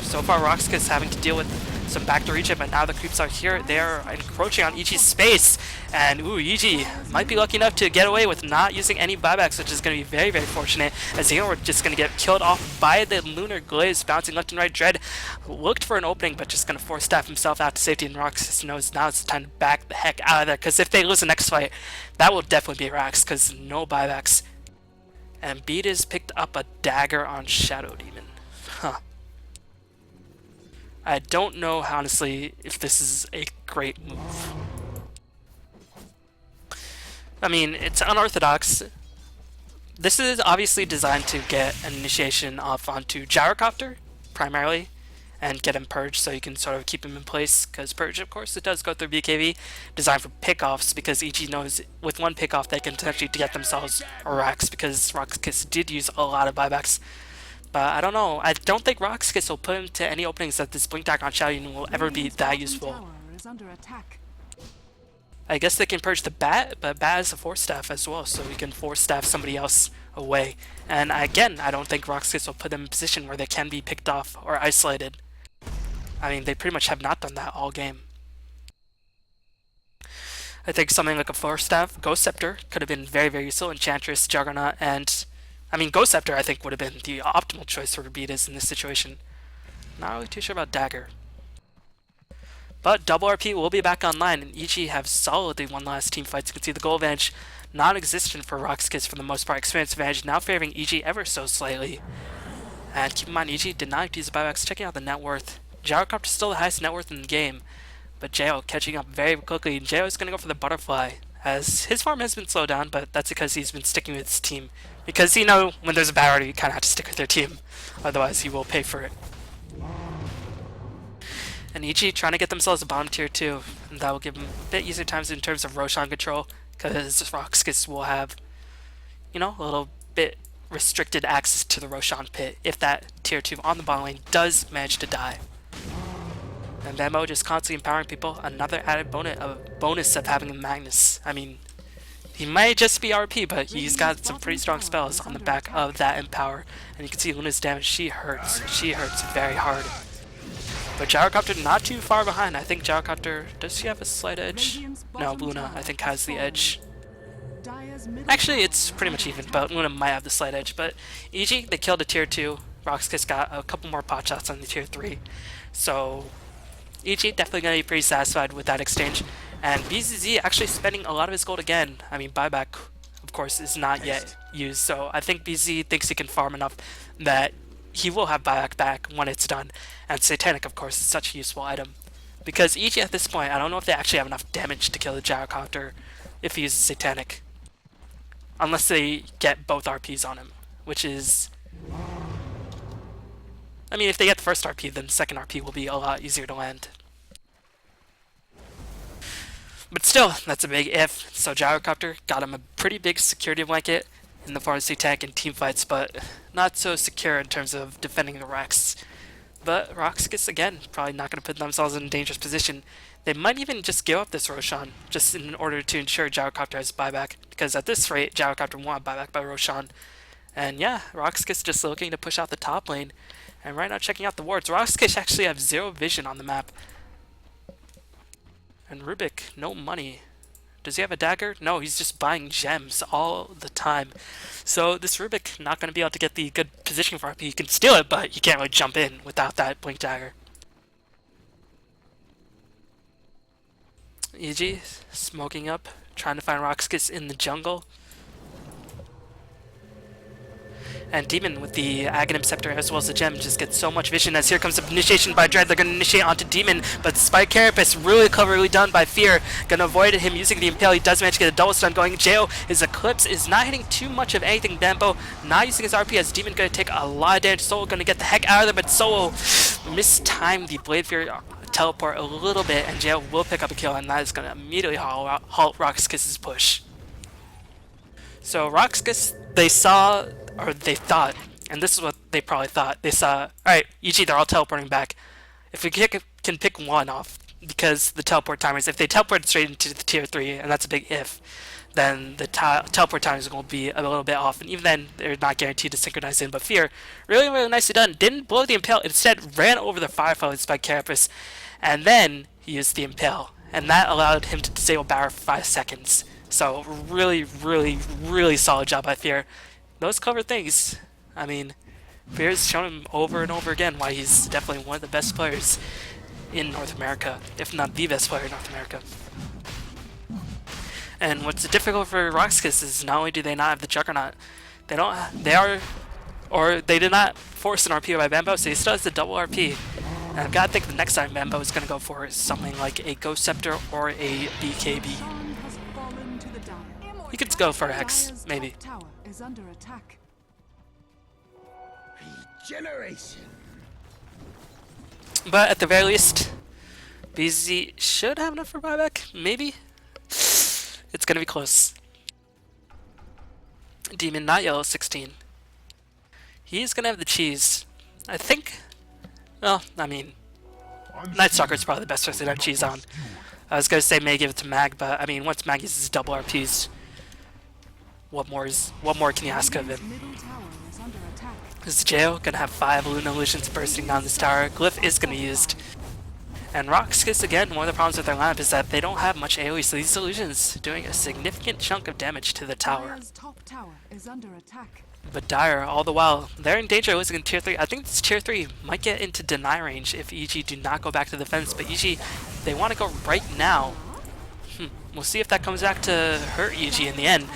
So far, Rox.KIS having to deal with some backdoor Egypt, but now the creeps are here. They are encroaching on Ichi's space, and ooh, Ichi might be lucky enough to get away with not using any buybacks, which is going to be very, very fortunate, as we're just going to get killed off by the Lunar Glaze, bouncing left and right. Dread looked for an opening, but just going to force staff himself out to safety, and Rox knows now it's time to back the heck out of there, because if they lose the next fight, that will definitely be Rox, because no buybacks. And Beat has picked up a dagger on Shadow Demon. Huh. I don't know, honestly, if this is a great move. I mean, it's unorthodox. This is obviously designed to get an initiation off onto Gyrocopter, primarily, and get him purged so you can sort of keep him in place, because purge, of course, it does go through BKB, designed for pickoffs, because Ichi knows with one pickoff they can potentially get themselves a Rax, because Rox.KIS did use a lot of buybacks. But I don't know, I don't think Rox.KIS will put him to any openings that this Blink Dagger on Shadow Demon will ever be that useful. I guess they can purge the Bat, but Bat is a force staff as well, so you can force staff somebody else away. And again, I don't think Rox.KIS will put them in a position where they can be picked off or isolated. I mean, they pretty much have not done that all game. I think something like a Force Staff, Ghost Scepter, could have been very, very useful. Enchantress, Juggernaut, and... I mean, Ghost Scepter, I think, would have been the optimal choice for Beatus in this situation. Not really too sure about Dagger. But double RP will be back online, and Ichi have solidly won last team fights. You can see the goal advantage non-existent for Rox.KIS for the most part. Experience advantage now favoring Ichi ever so slightly. And keep in mind, Ichi did not use the buybacks. Checking out the net worth. Gyrocopter is still the highest net worth in the game, but Jo catching up very quickly. Jo is going to go for the butterfly, as his farm has been slowed down, but that's because he's been sticking with his team. Because you know, when there's a bad order, you kind of have to stick with your team, otherwise you will pay for it. And Ichi trying to get themselves a bottom tier 2, and that will give them a bit easier times in terms of Roshan control, because Rox.KIS will have, you know, a little bit restricted access to the Roshan pit if that tier 2 on the bottom lane does manage to die. And Bambo just constantly empowering people. Another added bonus of having a Magnus. I mean, he might just be RP, but he's got some pretty strong spells on the back of that Empower. And you can see Luna's damage. She hurts. She hurts very hard. But Gyrocopter not too far behind. I think Gyrocopter, does she have a slight edge? No, Luna, I think, has the edge. Actually, it's pretty much even, but Luna might have the slight edge. But EG, they killed a tier 2. Rox.KIS got a couple more pot shots on the tier 3. So... EG definitely going to be pretty satisfied with that exchange. And BZZ actually spending a lot of his gold again. I mean, buyback, of course, is not yet used. So I think BZZ thinks he can farm enough that he will have buyback back when it's done. And Satanic, of course, is such a useful item. Because EG at this point, I don't know if they actually have enough damage to kill the Gyrocopter if he uses Satanic. Unless they get both RPs on him, which is... I mean, if they get the first RP, then the second RP will be a lot easier to land. But still, that's a big if. So Gyrocopter got him a pretty big security blanket in the pharmacy tank and team fights, but not so secure in terms of defending the Rex. But Rox.KIS, again, probably not going to put themselves in a dangerous position. They might even just give up this Roshan, just in order to ensure Gyrocopter has buyback, because at this rate, Gyrocopter won't have buyback by Roshan. And yeah, Rox.KIS just looking to push out the top lane. And right now checking out the wards. Rox.KIS actually have 0 vision on the map. And rubick, no money. Does he have a dagger? No, he's just buying gems all the time. So this rubick not going to be able to get the good position for RP. You can steal it, but you can't really jump in without that blink dagger. EG smoking up, trying to find Rox.KIS in the jungle. And Demon with the Aghanim Scepter as well as the gem just gets so much vision as here comes the initiation by Dread. They're going to initiate onto Demon, but Spike Carapace really cleverly done by Fear. Going to avoid him using the Impale. He does manage to get a double stun going. Jo, his Eclipse is not hitting too much of anything. Bambo not using his RP as Demon going to take a lot of damage. Solo going to get the heck out of there, but Solo mistimed the Blade Fury teleport a little bit, and Jo will pick up a kill, and that is going to immediately halt Rox.KIS's push. So Rox.KIS, they saw... or they thought, and this is what they probably thought, they saw, alright, EG, they're all teleporting back. If we can pick one off, because the teleport timers, if they teleport straight into the tier 3, and that's a big if, then the teleport timers are going to be a little bit off, and even then, they're not guaranteed to synchronize in. But Fear, really, really nicely done, didn't blow the Impale, instead ran over the Fireflies by Carapace, And then he used the Impale, and that allowed him to disable Barrier for 5 seconds. So really, really, really solid job by Fear. Those clever things. I mean, Fear's shown him over and over again why he's definitely one of the best players in North America, if not the best player in North America. And what's difficult for Rox.KIS is not only do they not have the Juggernaut, they did not force an RP by Bambo, so he still has the double RP. And I've got to think the next time Bambo is going to go for is something like a Ghost Scepter or a BKB. He could go for a Hex, maybe. Regeneration. But at the very least, BZ should have enough for buyback, maybe? It's going to be close. Demon not yellow 16. He's going to have the cheese. I think, well, I mean, Nightstalker is probably the best person to have cheese on. I was going to say may give it to Mag, but I mean, once Mag uses double RPs, what more can you ask of him? Is Jail going to have 5 Luna Illusions bursting down this tower? Glyph is going to be used. And Rox.KIS, again, one of the problems with their lineup is that they don't have much AoE, so these illusions doing a significant chunk of damage to the tower. But Dire, all the while, they're in danger of losing in Tier 3. I think this Tier 3 might get into deny range if EG do not go back to the fence, but EG, they want to go right now. We'll see if that comes back to hurt EG in the end.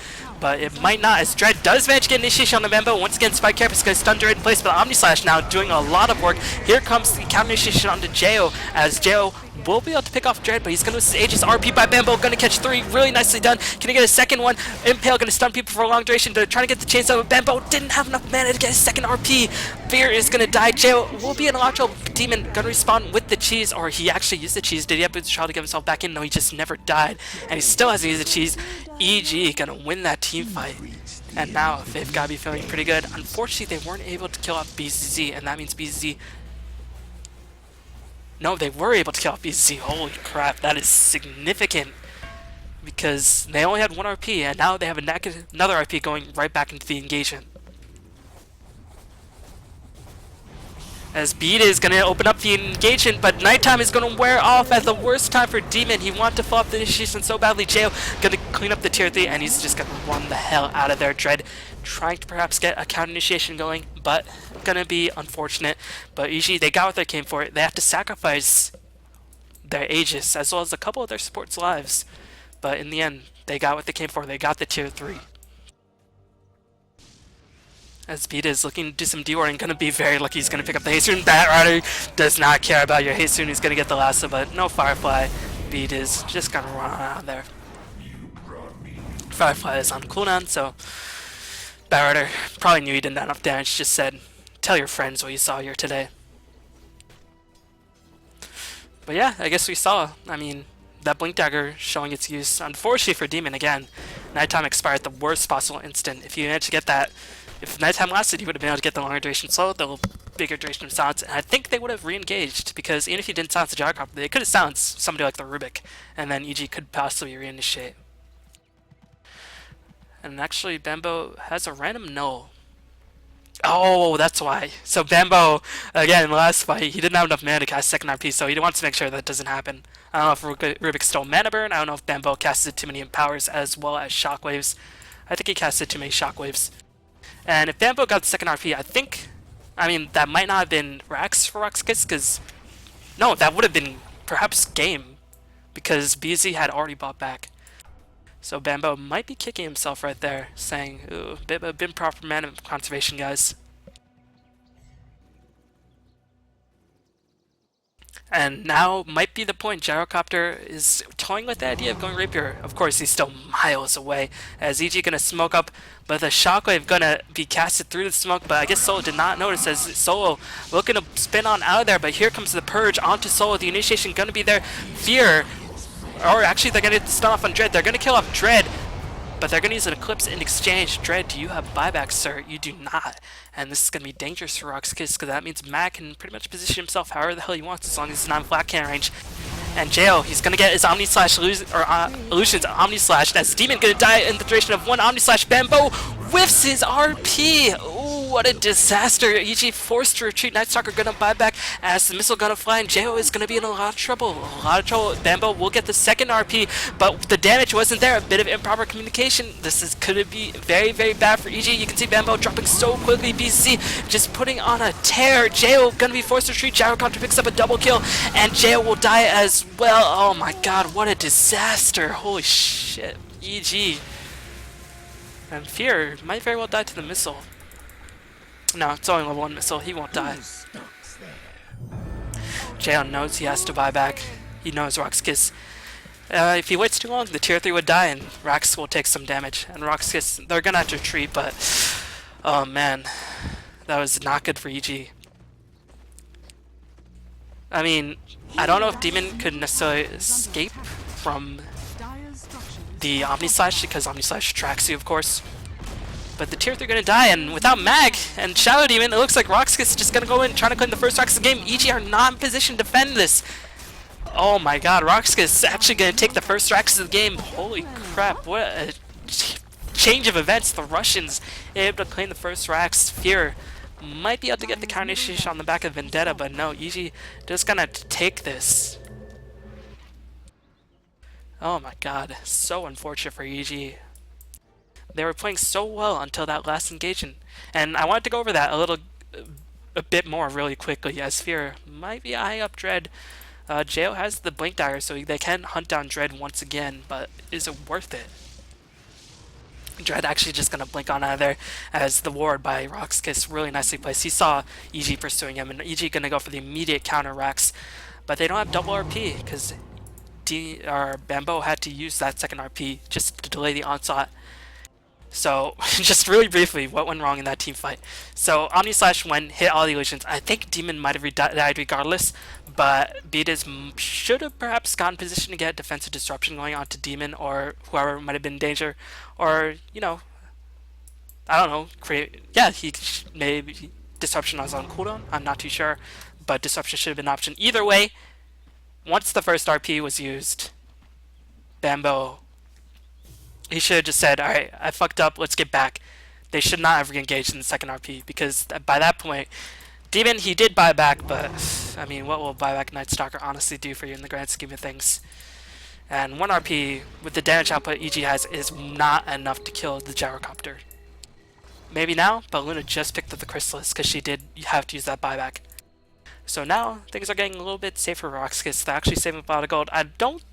But it might not, as Dread does manage to get initiation on the Bambo. Once again, Spike Carapace is going to stun Dread in place, but Omni Slash now doing a lot of work. Here comes the counter initiation onto Jo, as Jo will be able to pick off Dread, but he's going to lose his Aegis. RP by Bambo, going to catch 3, really nicely done. Can he get a second one? Impale going to stun people for a long duration. They're trying to get the chainsaw, but Bambo didn't have enough mana to get a second RP. Fear is going to die. Jo will be in a lot of trouble. Demon going to respawn with the cheese, or he actually used the cheese. Did he have to try to get himself back in? No, he just never died, and he still hasn't used the cheese. EG going to win that team fight. And now they've got to be feeling pretty good. Unfortunately, they weren't able to kill off BZZ, and that means BZZ... No, they were able to kill off BZZ. Holy crap, that is significant. Because they only had 1 RP, and now they have another RP going right back into the engagement. As Beat is going to open up the engagement, but nighttime is going to wear off at the worst time for Demon. He wants to fall off the initiation so badly. Jo going to clean up the Tier 3, and he's just going to run the hell out of there. Dread trying to perhaps get a counter initiation going, but going to be unfortunate. But EG, they got what they came for. They have to sacrifice their Aegis, as well as a couple of their supports' lives. But in the end, they got what they came for. They got the Tier 3. As Beat is looking to do some dewarding, going to be very lucky he's going to pick up the haste rune. Batrider does not care about your haste rune. He's going to get the lasso, but no Firefly. Beat is just going to run out of there. Firefly is on cooldown, so Batrider probably knew he didn't have enough damage. Just said, tell your friends what you saw here today. But yeah, I guess we saw, I mean, that Blink Dagger showing its use. Unfortunately for Demon, again, nighttime expired at the worst possible instant. If you managed to get that, if nighttime lasted, you would have been able to get the longer duration slow, the bigger duration of silence, and I think they would have re-engaged, because even if you didn't silence the Gyrocopter, they could have silenced somebody like the Rubick, and then EG could possibly reinitiate. And actually, Bambo has a random null. Oh, that's why. So Bambo, again, last fight, he didn't have enough mana to cast second RP, so he wants to make sure that doesn't happen. I don't know if Rubick stole mana burn, I don't know if Bambo casted too many empowers as well as shockwaves. I think he casted too many shockwaves. And if Bambo got the second RP, I think, I mean, that might not have been Rax for Rox.KIS, because, no, that would have been perhaps game, because BZ had already bought back. So Bambo might be kicking himself right there, saying, ooh, been proper mana conservation, guys. And now might be the point. Gyrocopter is toying with the idea of going Rapier. Of course, he's still miles away, as EG gonna smoke up, but the Shockwave gonna be casted through the smoke, but I guess Solo did not notice, as Solo looking to spin on out of there, but here comes the Purge onto Solo. The initiation gonna be there. Fear, or actually they're gonna stun off on Dread. They're gonna kill off Dread, but they're gonna use an Eclipse in exchange. Dread, do you have buyback, sir? You do not. And this is gonna be dangerous for Rox.KIS, because that means Matt can pretty much position himself however the hell he wants, as long as he's not in flat cannon range. And Jo, he's gonna get his Omni Slash illusions Omni Slash. That's Demon gonna die in the duration of 1 Omni Slash. Bambo whiffs his RP. Ooh, what a disaster. EG forced to retreat. Nightstalker gonna buy back as the missile gonna fly, and JO is gonna be in a lot of trouble. A lot of trouble. Bambo will get the second RP, but the damage wasn't there. A bit of improper communication. This is could be very, very bad for EG. You can see Bambo dropping so quickly. BC just putting on a tear. JO gonna be forced to retreat. Gyrocopter picks up a double kill, and JO will die as well. Oh my god, what a disaster. Holy shit. EG. And Fear might very well die to the missile. No, it's only level 1 missile. He won't die. Jayon knows he has to buy back. He knows Rox.KIS. If he waits too long, the tier 3 would die and Rox will take some damage. And Rox.KIS, they're gonna have to retreat, but oh man, that was not good for EG. I mean, I don't know if Demon could necessarily escape from the Omni Slash, because Omni Slash tracks you, of course. But the tier 3 are gonna die, and without Mag and Shadow Demon, it looks like Rox.KIS is just gonna go in trying to claim the first Rox of the game. EG are not in position to defend this. Oh my god, Rox.KIS is actually gonna take the first Rox of the game. Holy crap, what a change of events. The Russians able to claim the first Rox. Fear might be able to get the counter initiation on the back of Vendetta, but no, EG just gonna take this. Oh my god, so unfortunate for EG. They were playing so well until that last engagement. And I wanted to go over that a bit more really quickly, as Fear might be eyeing up Dread. JO has the Blink Dagger, so they can hunt down Dread once again, but is it worth it? Dread actually just gonna blink on out of there as the ward by Rox.KIS really nicely placed. He saw EG pursuing him, and EG gonna go for the immediate counter Rax, but they don't have double RP because Bambo had to use that second RP just to delay the onslaught. So, just really briefly, what went wrong in that team fight? So, Omni Slash went, hit all the illusions. I think Demon might have died regardless, but Beatus should have perhaps gotten position to get defensive disruption going on to Demon or whoever might have been in danger. Or, you know, I don't know, he maybe disruption was on cooldown, I'm not too sure, but disruption should have been an option. Either way, once the first RP was used, Bambo, he should have just said, alright, I fucked up, let's get back. They should not have re-engaged in the second RP, because by that point, Demon, he did buy back, but, I mean, what will buyback Nightstalker honestly do for you in the grand scheme of things? And 1 RP, with the damage output EG has, is not enough to kill the Gyrocopter. Maybe now, but Luna just picked up the Chrysalis, because she did have to use that buyback. So now, things are getting a little bit safer for Rox.KIS. They're actually saving a lot of gold. I don't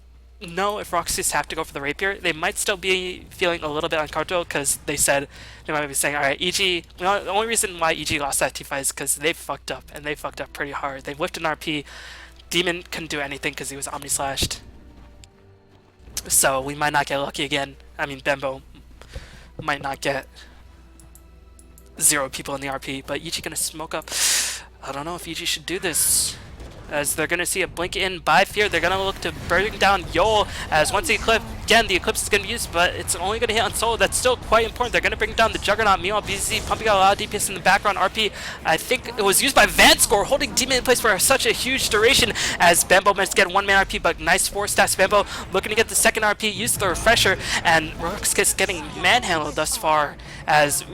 know if Rox.KIS have to go for the rapier. They might still be feeling a little bit uncomfortable because they said they might be saying, alright, EG, the only reason why EG lost that T5 is because they fucked up, and they fucked up pretty hard. They whiffed an RP. Demon couldn't do anything because he was Omni Slashed. So we might not get lucky again. I mean, Bembo might not get 0 people in the RP, but EG gonna smoke up. I don't know if EG should do this, as they're going to see a blink in by Fear. They're going to look to bring down Yol, as once the Eclipse, again, the Eclipse is going to be used, but it's only going to hit on Solo. That's still quite important. They're going to bring down the Juggernaut. Meanwhile, BZZ pumping out a lot of DPS in the background. RP, I think it was used by Vanscore, holding Demon in place for such a huge duration, as Bambo managed to get 1-man RP, but nice 4 stats. Bambo looking to get the second RP, use the Refresher, and Rox.KIS getting manhandled thus far, as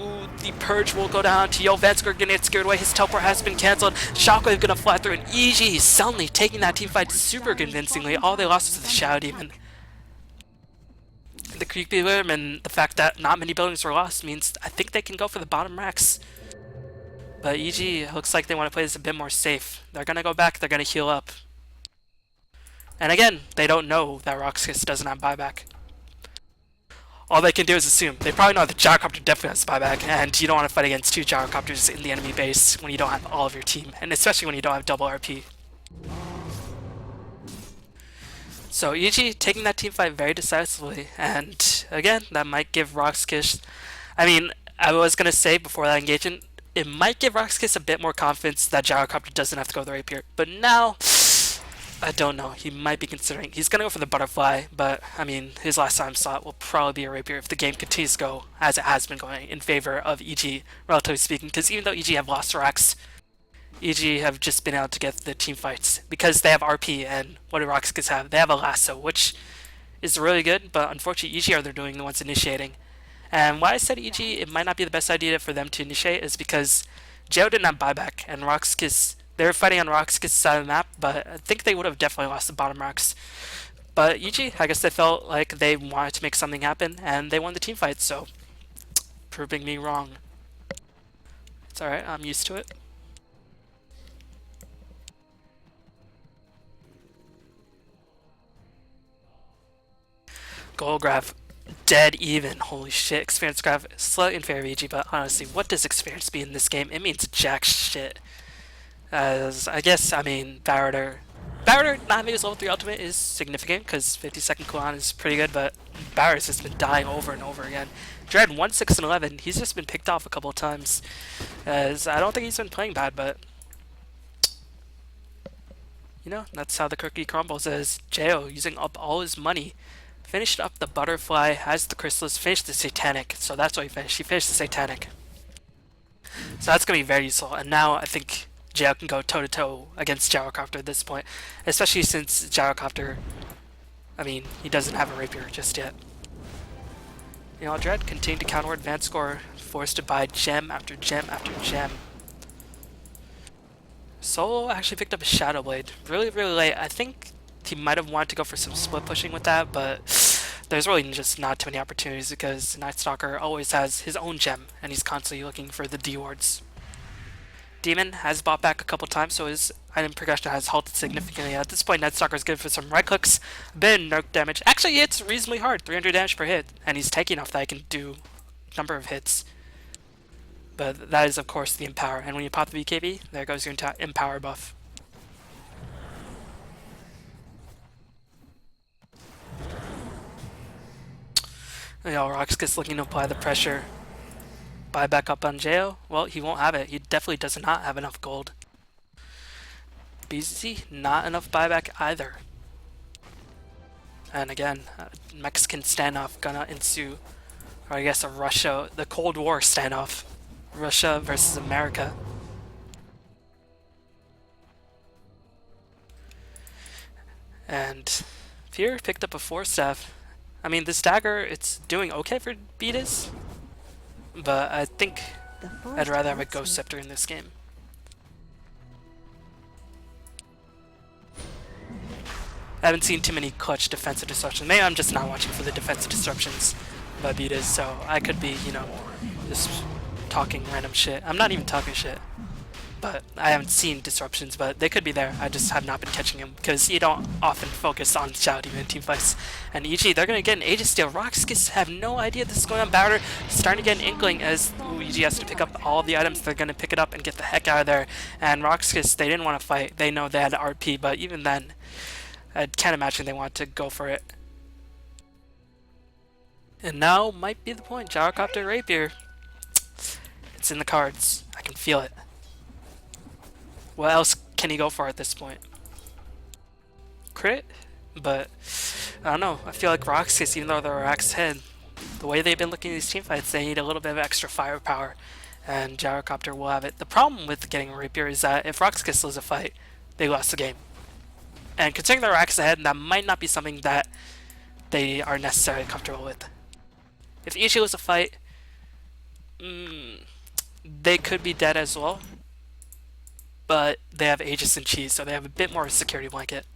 the Purge will go down to Yo. Vanscore gonna get scared away. His teleport has been cancelled. Shockwave gonna fly through, and EG suddenly taking that team fight super convincingly. All they lost was the Shadow Demon. The creepy limb and the fact that not many buildings were lost means I think they can go for the bottom racks. But EG looks like they want to play this a bit more safe. They're gonna go back, they're gonna heal up. And again, they don't know that Rox.KIS doesn't have buyback. All they can do is assume. They probably know that the Gyrocopter definitely has buyback, and you don't want to fight against 2 Gyrocopters in the enemy base when you don't have all of your team, and especially when you don't have double RP. So EG taking that team fight very decisively, and again, that might give Rox.KIS, I mean, I was going to say before that engagement, it might give Rox.KIS a bit more confidence that Gyrocopter doesn't have to go with the Rapier, but now, I don't know, he might be considering, he's going to go for the Butterfly, but I mean, his last time slot will probably be a Rapier if the game continues to go as it has been going in favor of EG, relatively speaking, because even though EG have lost Rax, EG have just been able to get the team fights because they have RP, and what do Rox.KIS have? They have a lasso, which is really good, but unfortunately EG are they're doing the ones initiating. And why I said EG, it might not be the best idea for them to initiate is because Joe didn't have buyback, and Rox.KIS, they were fighting on Rox.KIS' side of the map, but I think they would have definitely lost the bottom rocks. But EG, I guess they felt like they wanted to make something happen, and they won the team fight, so proving me wrong. It's alright, I'm used to it. Gold graph, dead even. Holy shit, experience graph, slightly in favor of EG, but honestly, what does experience be in this game? It means jack shit. As I guess, I mean, Barretter not having his level 3 ultimate is significant because 50-second cooldown is pretty good, but Barretter's just been dying over and over again. Dread 1, 6, and 11, he's just been picked off a couple of times. As I don't think he's been playing bad, but you know, that's how the cookie crumbles. As Jo, using up all his money, finished up the butterfly, has the chrysalis, finished the satanic. So that's what he finished. He finished the satanic. So that's going to be very useful. And now I think Jo can go toe-to-toe against Gyrocopter at this point. Especially since Gyrocopter, I mean, he doesn't have a rapier just yet. You know, Dread continued to counter advance score, forced to buy gem after gem after gem. Solo actually picked up a Shadow Blade really, really late. I think he might have wanted to go for some split pushing with that, but there's really just not too many opportunities because Nightstalker always has his own gem, and he's constantly looking for the D wards. Demon has bought back a couple times, so his item progression has halted significantly. At this point, Nightstalker is good for some right clicks, a bit of nerf damage. Actually, he hits reasonably hard, 300 damage per hit, and he's taking off that he can do a number of hits. But that is, of course, the Empower. And when you pop the BKB, there goes your Empower buff. You know, Rox.KIS looking to apply the pressure. Buy back up on Jo. Well, he won't have it. He definitely does not have enough gold. BZ, not enough buyback either. And again, Mexican standoff gonna ensue. Or I guess the Cold War standoff. Russia versus America. And Pierre picked up a 4-staff. I mean, this dagger, it's doing okay for Beatus, but I think I'd rather have a Ghost Scepter in this game. I haven't seen too many clutch defensive disruptions. Maybe I'm just not watching for the defensive disruptions by Beatus, so I could be, you know, just talking random shit. I'm not even talking shit, but I haven't seen disruptions, but they could be there. I just have not been catching them because you don't often focus on Shout even in team fights. And EG, they're going to get an Aegis steal. Rox.KIS have no idea this is going on. Barretter starting to get an inkling as EG has to pick up all the items. They're going to pick it up and get the heck out of there. And Rox.KIS, they didn't want to fight. They know they had RP, but even then, I can't imagine they want to go for it. And now might be the point. Gyrocopter Rapier. It's in the cards. I can feel it. What else can he go for at this point? Crit? But I don't know. I feel like Rox.KIS, even though they're Rax head, the way they've been looking at these teamfights, they need a little bit of extra firepower, and Gyrocopter will have it. The problem with getting a Rapier is that if Rox.KIS lose a fight, they lost the game. And considering they're Rax ahead, that might not be something that they are necessarily comfortable with. If EG loses a fight, they could be dead as well. But they have Aegis and Cheese, so they have a bit more security blanket.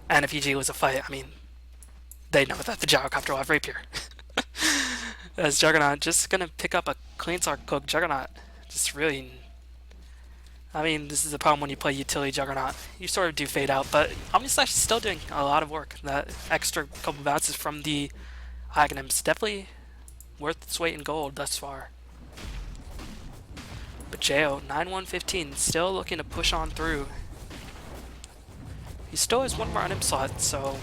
And if EG was a fight, I mean, they know that the Gyrocopter will have Rapier. As Juggernaut just gonna pick up a clean Sark Cook. Juggernaut just really... I mean, this is the problem when you play utility Juggernaut. You sort of do fade out, but Omnislash is still doing a lot of work. That extra couple bounces from the Aghanims definitely worth its weight in gold thus far. But Jo, 9-1-15, still looking to push on through. He still has one more item slot, so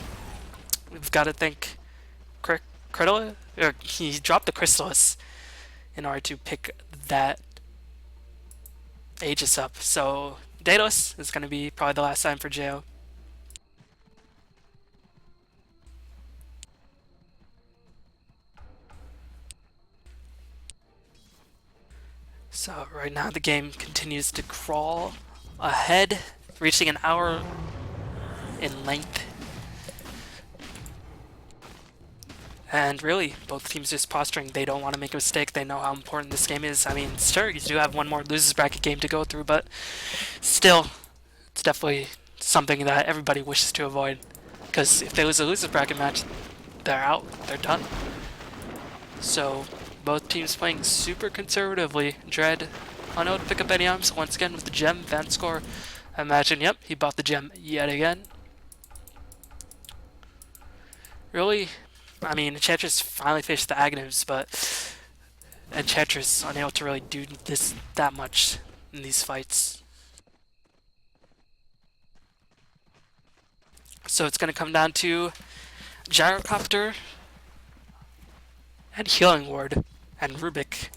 we've got to think Crydala, or he dropped the Chrysalis in order to pick that Aegis up. So Daedalus is going to be probably the last time for Jo. So right now the game continues to crawl ahead, reaching an hour in length. And really, both teams just posturing. They don't want to make a mistake. They know how important this game is. I mean, sure, you do have one more losers bracket game to go through, but still, it's definitely something that everybody wishes to avoid. Because if they lose a losers bracket match, they're out. They're done. So, both teams playing super conservatively. Dread unable to pick up any items once again with the gem. Van score. I imagine, yep, he bought the gem yet again. Really, I mean, Enchantress finally faced the Agnus, but Enchantress unable to really do this that much in these fights. So it's going to come down to Gyrocopter and Healing Ward and Rubick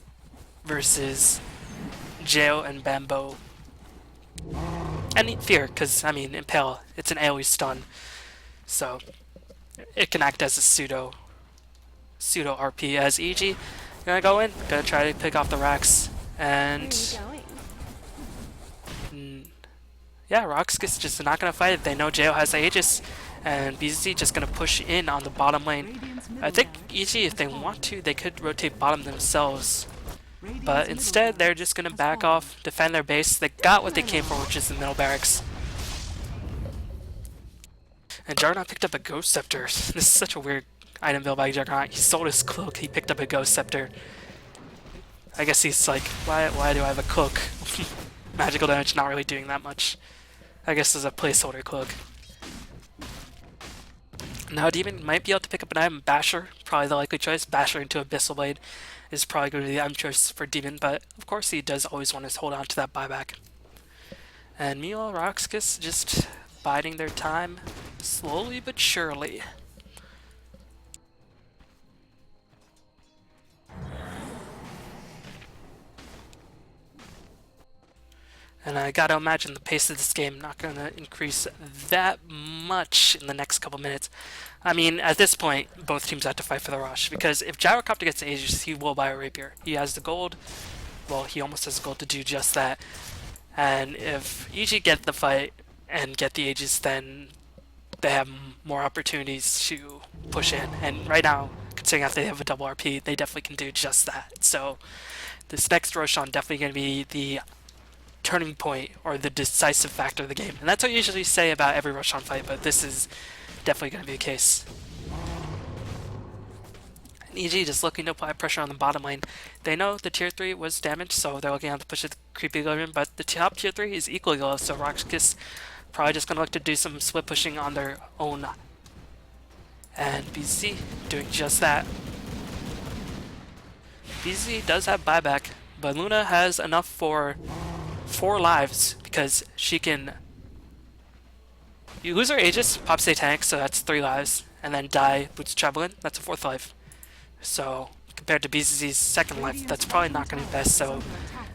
versus Jail and Bamboo. And Fear, because, I mean, Impale, it's an AoE stun, so it can act as a pseudo RP as EG. Gonna go in, gonna try to pick off the racks, and yeah, Rox.KIS just not gonna fight it. They know Jail has Aegis, and BZZ just gonna push in on the bottom lane. I think EG, if they want to, they could rotate bottom themselves, but instead they're just gonna back off, defend their base. They got what they came for, which is the middle barracks. And Juggernaut picked up a Ghost Scepter. This is such a weird item build by Juggernaut. He sold his cloak, he picked up a Ghost Scepter. I guess he's like, why do I have a cloak? Magical damage not really doing that much. I guess as a placeholder cloak. Now Demon might be able to pick up an item. Basher, probably the likely choice. Basher into Abyssal Blade is probably going to be the item choice for Demon, but of course he does always want to hold on to that buyback. And meanwhile, Rox.KIS just biding their time, slowly but surely. And I gotta imagine the pace of this game not gonna increase that much in the next couple minutes. I mean, at this point, both teams have to fight for the rush, because if Gyrocopter gets Aegis, he will buy a rapier. He has the gold. Well, he almost has the gold to do just that. And if EG get the fight and get the Aegis, then they have more opportunities to push in. And right now, considering that they have a double RP, they definitely can do just that. So this next Roshan definitely going to be the turning point or the decisive factor of the game. And that's what you usually say about every Roshan fight, but this is definitely going to be the case. And EG just looking to apply pressure on the bottom lane. They know the tier 3 was damaged, so they're looking to push it creepy low, but the top tier 3 is equally low, so Rox.KIS probably just going to look to do some split pushing on their own. And BZ doing just that. BZ does have buyback, but Luna has enough for 4 lives, because she can... You lose her Aegis, pop Satanic, so that's 3 lives, and then die Boots Travelin, that's a 4th life. So, compared to BZZ's 2nd life, that's probably not going to be best, so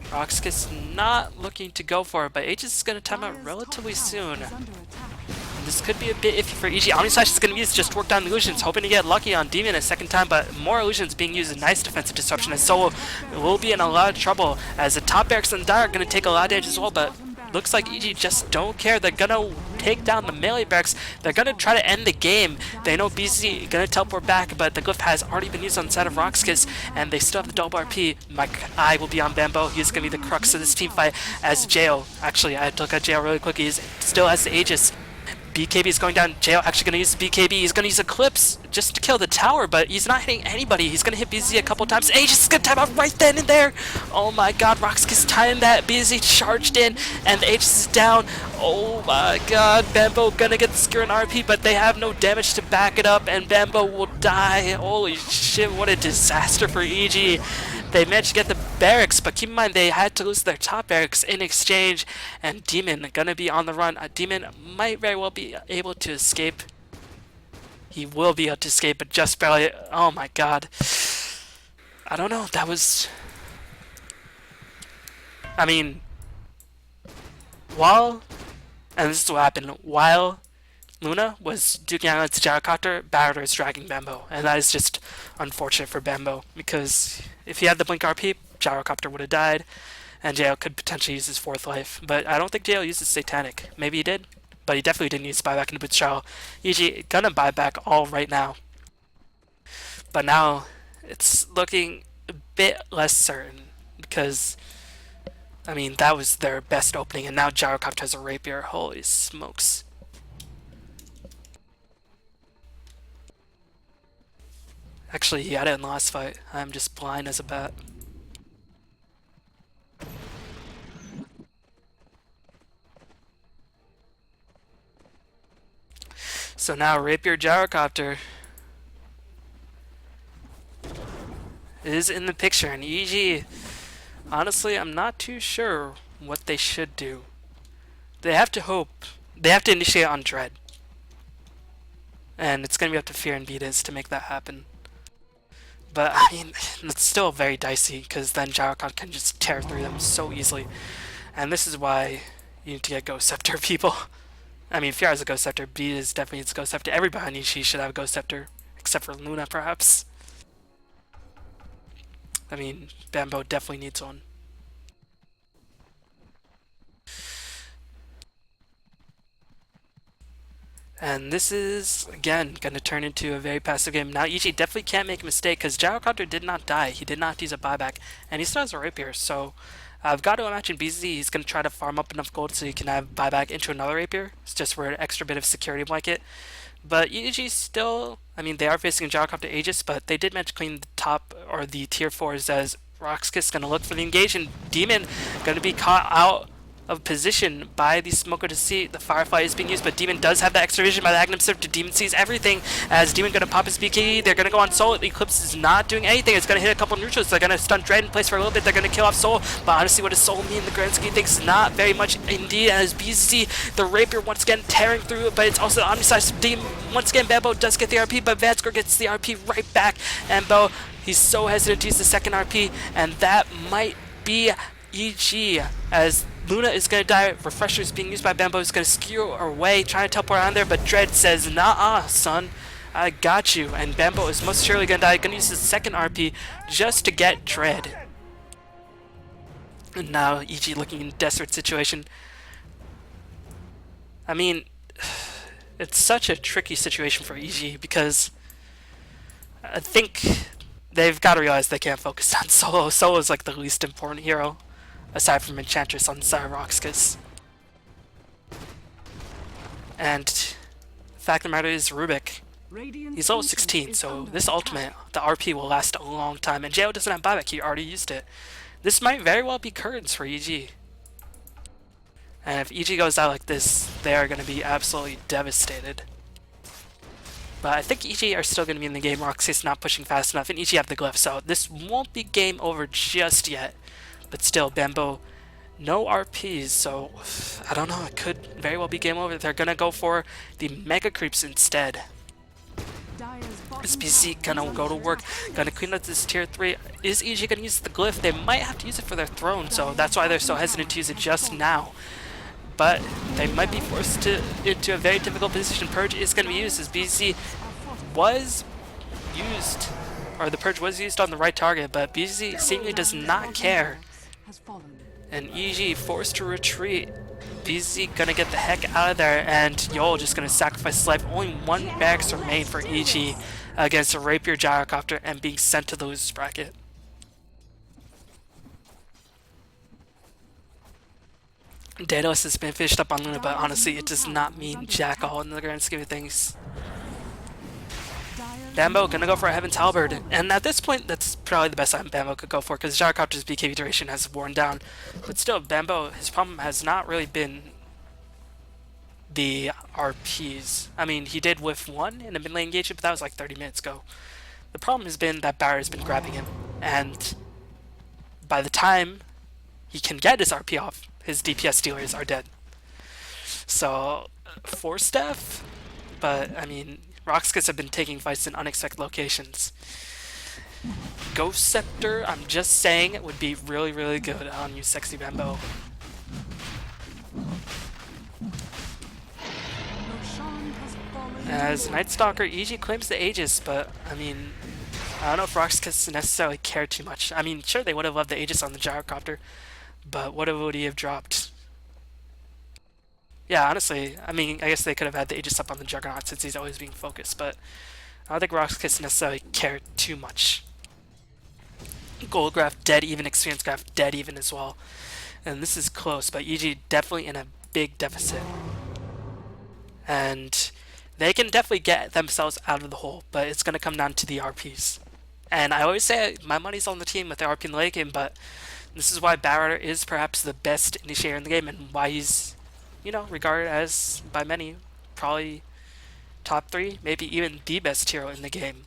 Rox.KIS not looking to go for it, but Aegis is going to time out relatively soon. And this could be a bit iffy for EG. Omnislash is going to use just work down the illusions, hoping to get lucky on Demon a 2nd time, but more illusions being used, a nice defensive disruption, and Solo will be in a lot of trouble, as the top barracks and Dire are going to take a lot of damage as well, but looks like EG just don't care. They're going to take down the melee barracks. They're going to try to end the game. They know BZ going to teleport back, but the glyph has already been used on the side of Rox.KIS, and they still have the double RP. My eye will be on Bamboo. He's going to be the crux of this team fight, as Jail, actually, I had to look at Jail really quick. He still has the Aegis. BKB is going down. Jail actually going to use BKB. He's going to use Eclipse just to kill the tower, but he's not hitting anybody. He's going to hit BZ a couple times. Aegis is going to time out right then and there. Oh my god, Rox.KIS timed that. BZ charged in, and the Aegis is down. Oh my god, Bamboo going to get the Skill and RP, but they have no damage to back it up, and Bamboo will die. Holy shit, what a disaster for EG. They managed to get the barracks, but keep in mind they had to lose their top barracks in exchange, and Demon gonna be on the run. Demon might very well be able to escape. He will be able to escape, but just barely. Oh my god. I don't know, that was... I mean... While... And this is what happened. While Luna was duking out its Gyrocopter, Barrier is dragging Bamboo, and that is just unfortunate for Bamboo, because if he had the Blink RP, Gyrocopter would have died, and JL could potentially use his 4th life. But I don't think JL uses Satanic. Maybe he did, but he definitely didn't use buyback into Boots Travel. EG gonna buy back all right now. But now it's looking a bit less certain because, I mean, that was their best opening, and now Gyrocopter has a rapier. Holy smokes. Actually, he had it in the last fight. I'm just blind as a bat. So now rapier Gyrocopter is in the picture, and EG, honestly, I'm not too sure what they should do. They have to hope. They have to initiate on Dread. And it's going to be up to Fear and Beatus to make that happen. But, I mean, it's still very dicey, because then Gyrocopter can just tear through them so easily. And this is why you need to get Ghost Scepter, people. I mean, Fear has a Ghost Scepter, Beatus definitely needs a Ghost Scepter. Everybody on EG should have a Ghost Scepter, except for Luna, perhaps. I mean, Bambo definitely needs one. And this is, again, going to turn into a very passive game. Now, EG definitely can't make a mistake because Gyrocopter did not die. He did not use a buyback, and he still has a rapier. So, I've got to imagine BZ, he's going to try to farm up enough gold so he can have buyback into another rapier. It's just for an extra bit of security blanket. But EG still, I mean, they are facing Gyrocopter Aegis, but they did manage to clean the top, or the tier 4s, as Rox.KIS going to look for the engage, and Demon going to be caught out of position by the Smoker to see the Firefly is being used, but Demon does have the extra vision by the Agnum Surf. Demon sees everything as Demon going to pop his BKB. They're going to go on Soul. Eclipse is not doing anything. It's going to hit a couple neutrals. They're going to stun Dread in place for a little bit. They're going to kill off Soul, but honestly, what does Soul mean in the grand scheme of things? Not very much indeed, as BZ, the Rapier once again tearing through it, but it's also the Omniscience. Demon, once again, Bambo does get the RP, but Vanskor gets the RP right back, and Bo, he's so hesitant to use the second RP, and that might be EG, as Luna is going to die, Refresher is being used by Bambo, is going to skew away, trying to teleport on there, but Dread says, nah, son, I got you, and Bambo is most surely going to die, going to use his second RP just to get Dread. And now EG looking in a desperate situation. I mean, it's such a tricky situation for EG, because I think they've got to realize they can't focus on Solo. Solo is like the least important hero, aside from Enchantress on the side of Rox.KIS. And the fact of the matter is, Rubick, he's level 16, so this ultimate, the RP will last a long time, and Jo doesn't have buyback, he already used it. This might very well be curtains for EG. And if EG goes out like this, they are going to be absolutely devastated. But I think EG are still going to be in the game. Rox.KIS not pushing fast enough, and EG have the glyph, so this won't be game over just yet. But still, Bambo, no RPs, so I don't know, it could very well be game over. They're going to go for the Mega Creeps instead. Is BC going to go to work, going to clean up this tier 3? Is EG going to use the glyph? They might have to use it for their throne, so that's why they're so hesitant to use it just now. But they might be forced into a very difficult position. Purge is going to be used, as BC was used, or the Purge was used on the right target, but BC seemingly does not care. And EG forced to retreat. BZ gonna get the heck out of there, and Yol just gonna sacrifice his life. Only one barracks remain for EG against a Rapier Gyrocopter and being sent to the losers bracket. Daedalus has been fished up on Luna, but honestly, it does not mean jack all in the grand scheme of things. Bambo gonna go for a Heaven's Halberd, and at this point, that's probably the best item Bambo could go for, because Gyrocopter's BKB duration has worn down. But still, Bambo, his problem has not really been the RPs. I mean, he did whiff one in a mid lane engagement, but that was like 30 minutes ago. The problem has been that Barrett has been grabbing him, and by the time he can get his RP off, his DPS dealers are dead. So, 4-staff, but I mean, Rox.KIS have been taking fights in unexpected locations. Ghost Scepter, I'm just saying, it would be really, really good on you, sexy Bambo. As Nightstalker, EG claims the Aegis, but I mean, I don't know if Rox.KIS necessarily care too much. I mean, sure, they would have loved the Aegis on the Gyrocopter, but what would he have dropped? Yeah, honestly, I mean, I guess they could have had the Aegis up on the Juggernaut since he's always being focused, but I don't think Rox.KIS necessarily cared too much. Gold graph dead even, experience graph dead even as well. And this is close, but EG definitely in a big deficit. And they can definitely get themselves out of the hole, but it's going to come down to the RPs. And I always say my money's on the team with the RP in the late game, but this is why Batrider is perhaps the best initiator in the game and why he's, you know, regarded as, by many, probably top 3, maybe even the best hero in the game.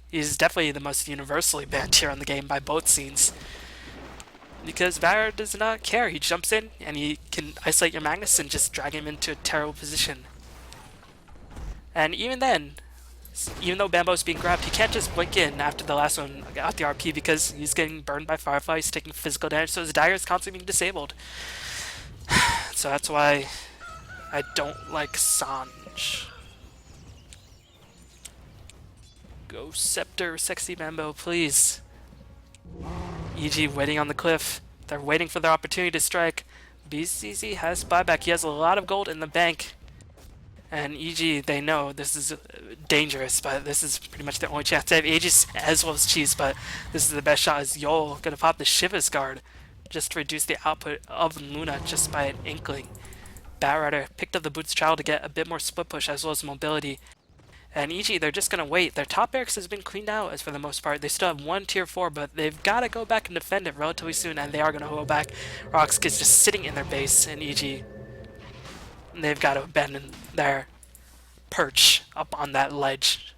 He's definitely the most universally banned hero in the game by both scenes. Because Batrider does not care. He jumps in and he can isolate your Magnus and just drag him into a terrible position. And even then, even though Bambo's being grabbed, he can't just blink in after the last one got the RP because he's getting burned by Firefly, he's taking physical damage, so his dagger is constantly being disabled. So that's why I don't like Sanj. Go Scepter, sexy Bambo, please. EG waiting on the cliff. They're waiting for their opportunity to strike. BCZ has buyback. He has a lot of gold in the bank. And EG, they know this is dangerous, but this is pretty much the only chance. They have Aegis as well as Cheese, but this is the best shot. Is Yol gonna pop the Shiva's guard just to reduce the output of Luna just by an inkling. Batrider picked up the Boots Child to get a bit more split push as well as mobility. And EG, they're just gonna wait. Their top barracks has been cleaned out as for the most part. They still have one tier 4, but they've gotta go back and defend it relatively soon, and they are gonna hold back. Rox.KIS just sitting in their base, and EG, they've got to abandon their perch up on that ledge.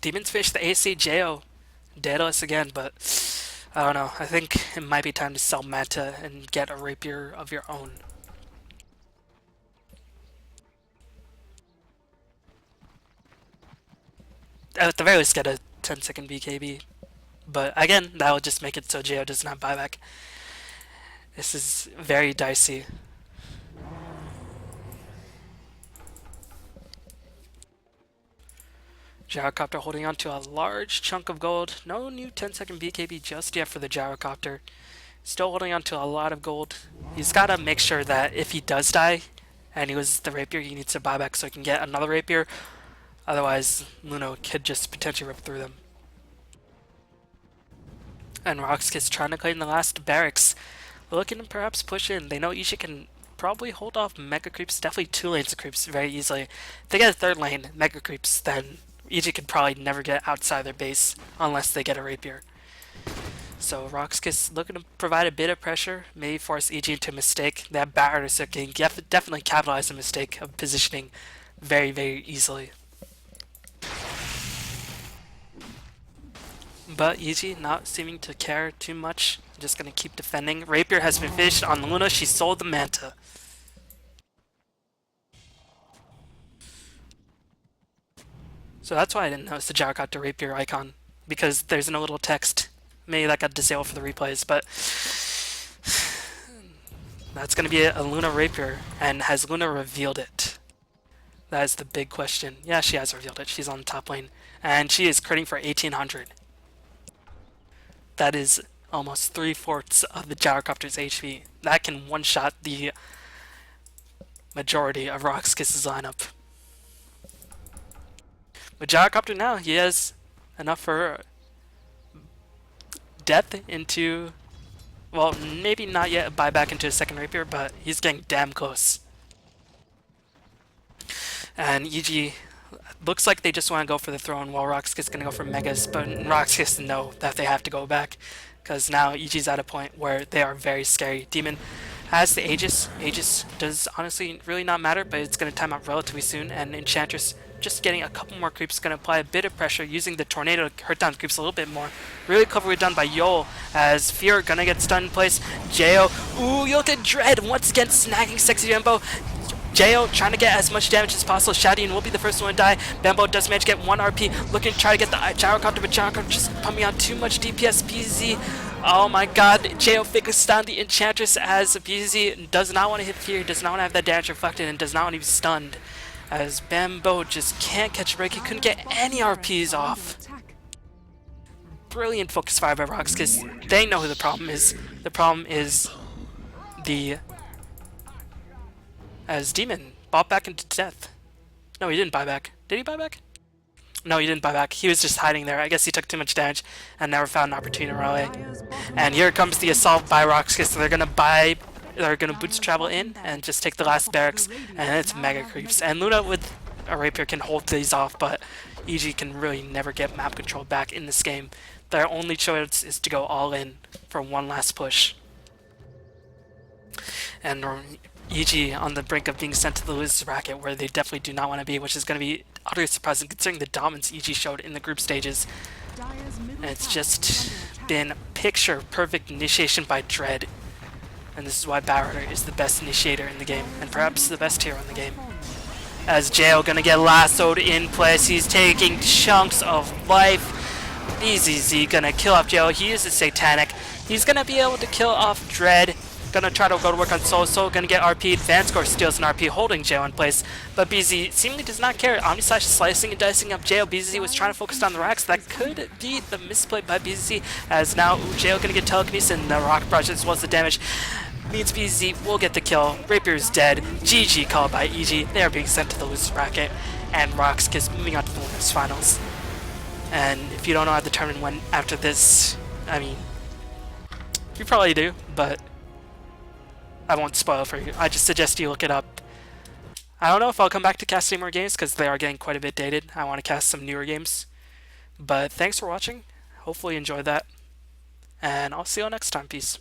Demons fish the AC Jo Daedalus again, but I don't know. I think it might be time to sell Manta and get a rapier of your own. At the very least, get a 10-second BKB. But again, that will just make it so Jo does not buyback. This is very dicey. Gyrocopter holding on to a large chunk of gold. No new 10-second BKB just yet for the Gyrocopter. Still holding on to a lot of gold. He's got to make sure that if he does die, and he was the rapier, he needs to buy back so he can get another rapier. Otherwise, Luna could just potentially rip through them. And Rox.KIS trying to claim the last barracks. Looking to perhaps push in. They know Isha can probably hold off Mega Creeps, definitely 2 lanes of creeps very easily. If they get a 3rd lane, Mega Creeps, then EG could probably never get outside their base unless they get a rapier. So Rox.KIS looking to provide a bit of pressure, maybe force EG into a mistake. That Batrider so can definitely capitalize on the mistake of positioning very, very easily. But EG not seeming to care too much. Just gonna keep defending. Rapier has been finished on Luna. She sold the Manta. So that's why I didn't notice the Gyrocopter Rapier icon, because there's no little text. Maybe that got disabled for the replays, but that's gonna be a Luna Rapier. And has Luna revealed it? That is the big question. Yeah, she has revealed it. She's on the top lane. And she is critting for 1800. That is almost 3/4 of the Gyrocopter's HP. That can one-shot the majority of Rox.KIS's lineup. With Gyrocopter now, he has enough for death into, well, maybe not yet a buyback into a 2nd rapier, but he's getting damn close. And EG looks like they just want to go for the throne while Rox.KIS is going to go for Megas, but Rox.KIS know that they have to go back because now EG's at a point where they are very scary. Demon has the Aegis. Aegis does honestly really not matter, but it's going to time out relatively soon, and Enchantress just getting a couple more creeps, going to apply a bit of pressure using the tornado to hurt down the creeps a little bit more. Really cleverly done by Yol as Fear going to get stunned in place. Jo, ooh, you look at Dread once again snagging Sexy Bambo. Jo trying to get as much damage as possible. Shadian will be the first one to die. Bambo does manage to get 1 RP, looking to try to get the Gyrocopter, but Gyrocopter just pumping out too much DPS. PZ, oh my god, Jo figures down the Enchantress as PZ does not want to hit Fear, does not want to have that damage reflected, and does not want to be stunned. As Bambo just can't catch a break, he couldn't get any RPs off. Brilliant focus fire by Rox.KIS. They know who the problem is. The problem is the as Demon bought back into death. No, he didn't buy back. Did he buy back? No, he didn't buy back. He was just hiding there. I guess he took too much damage and never found an opportunity to rally. And here comes the assault by Rox.KIS. So they're gonna boots travel in and just take the last barracks, and it's mega creeps. And Luna with a rapier can hold these off, but EG can really never get map control back in this game. Their only choice is to go all in for one last push. And EG on the brink of being sent to the losers bracket, where they definitely do not want to be, which is going to be utterly surprising considering the dominance EG showed in the group stages. And it's just been picture perfect initiation by Dread, and this is why Barrier is the best initiator in the game, and perhaps the best hero in the game. As Jail gonna get lassoed in place, he's taking chunks of life. BZZ gonna kill off Jail. He uses Satanic. He's gonna be able to kill off Dread. Gonna try to go to work on Soul. Gonna get RP'd. Vanscore steals an RP, holding Jail in place. But BZ seemingly does not care. Omnislash is slicing and dicing up Jail. BZ was trying to focus on the racks. That could be the misplay by BZ. As now Jail gonna get telekinesis, and the rock brush as well as the damage means BZ will get the kill. Rapier's dead. GG called by EG. They are being sent to the losers bracket. And Rox.KIS moving on to the winners finals. And if you don't know how the tournament went after this, I mean, you probably do, but I won't spoil for you. I just suggest you look it up. I don't know if I'll come back to casting more games because they are getting quite a bit dated. I want to cast some newer games. But thanks for watching. Hopefully you enjoyed that. And I'll see you all next time. Peace.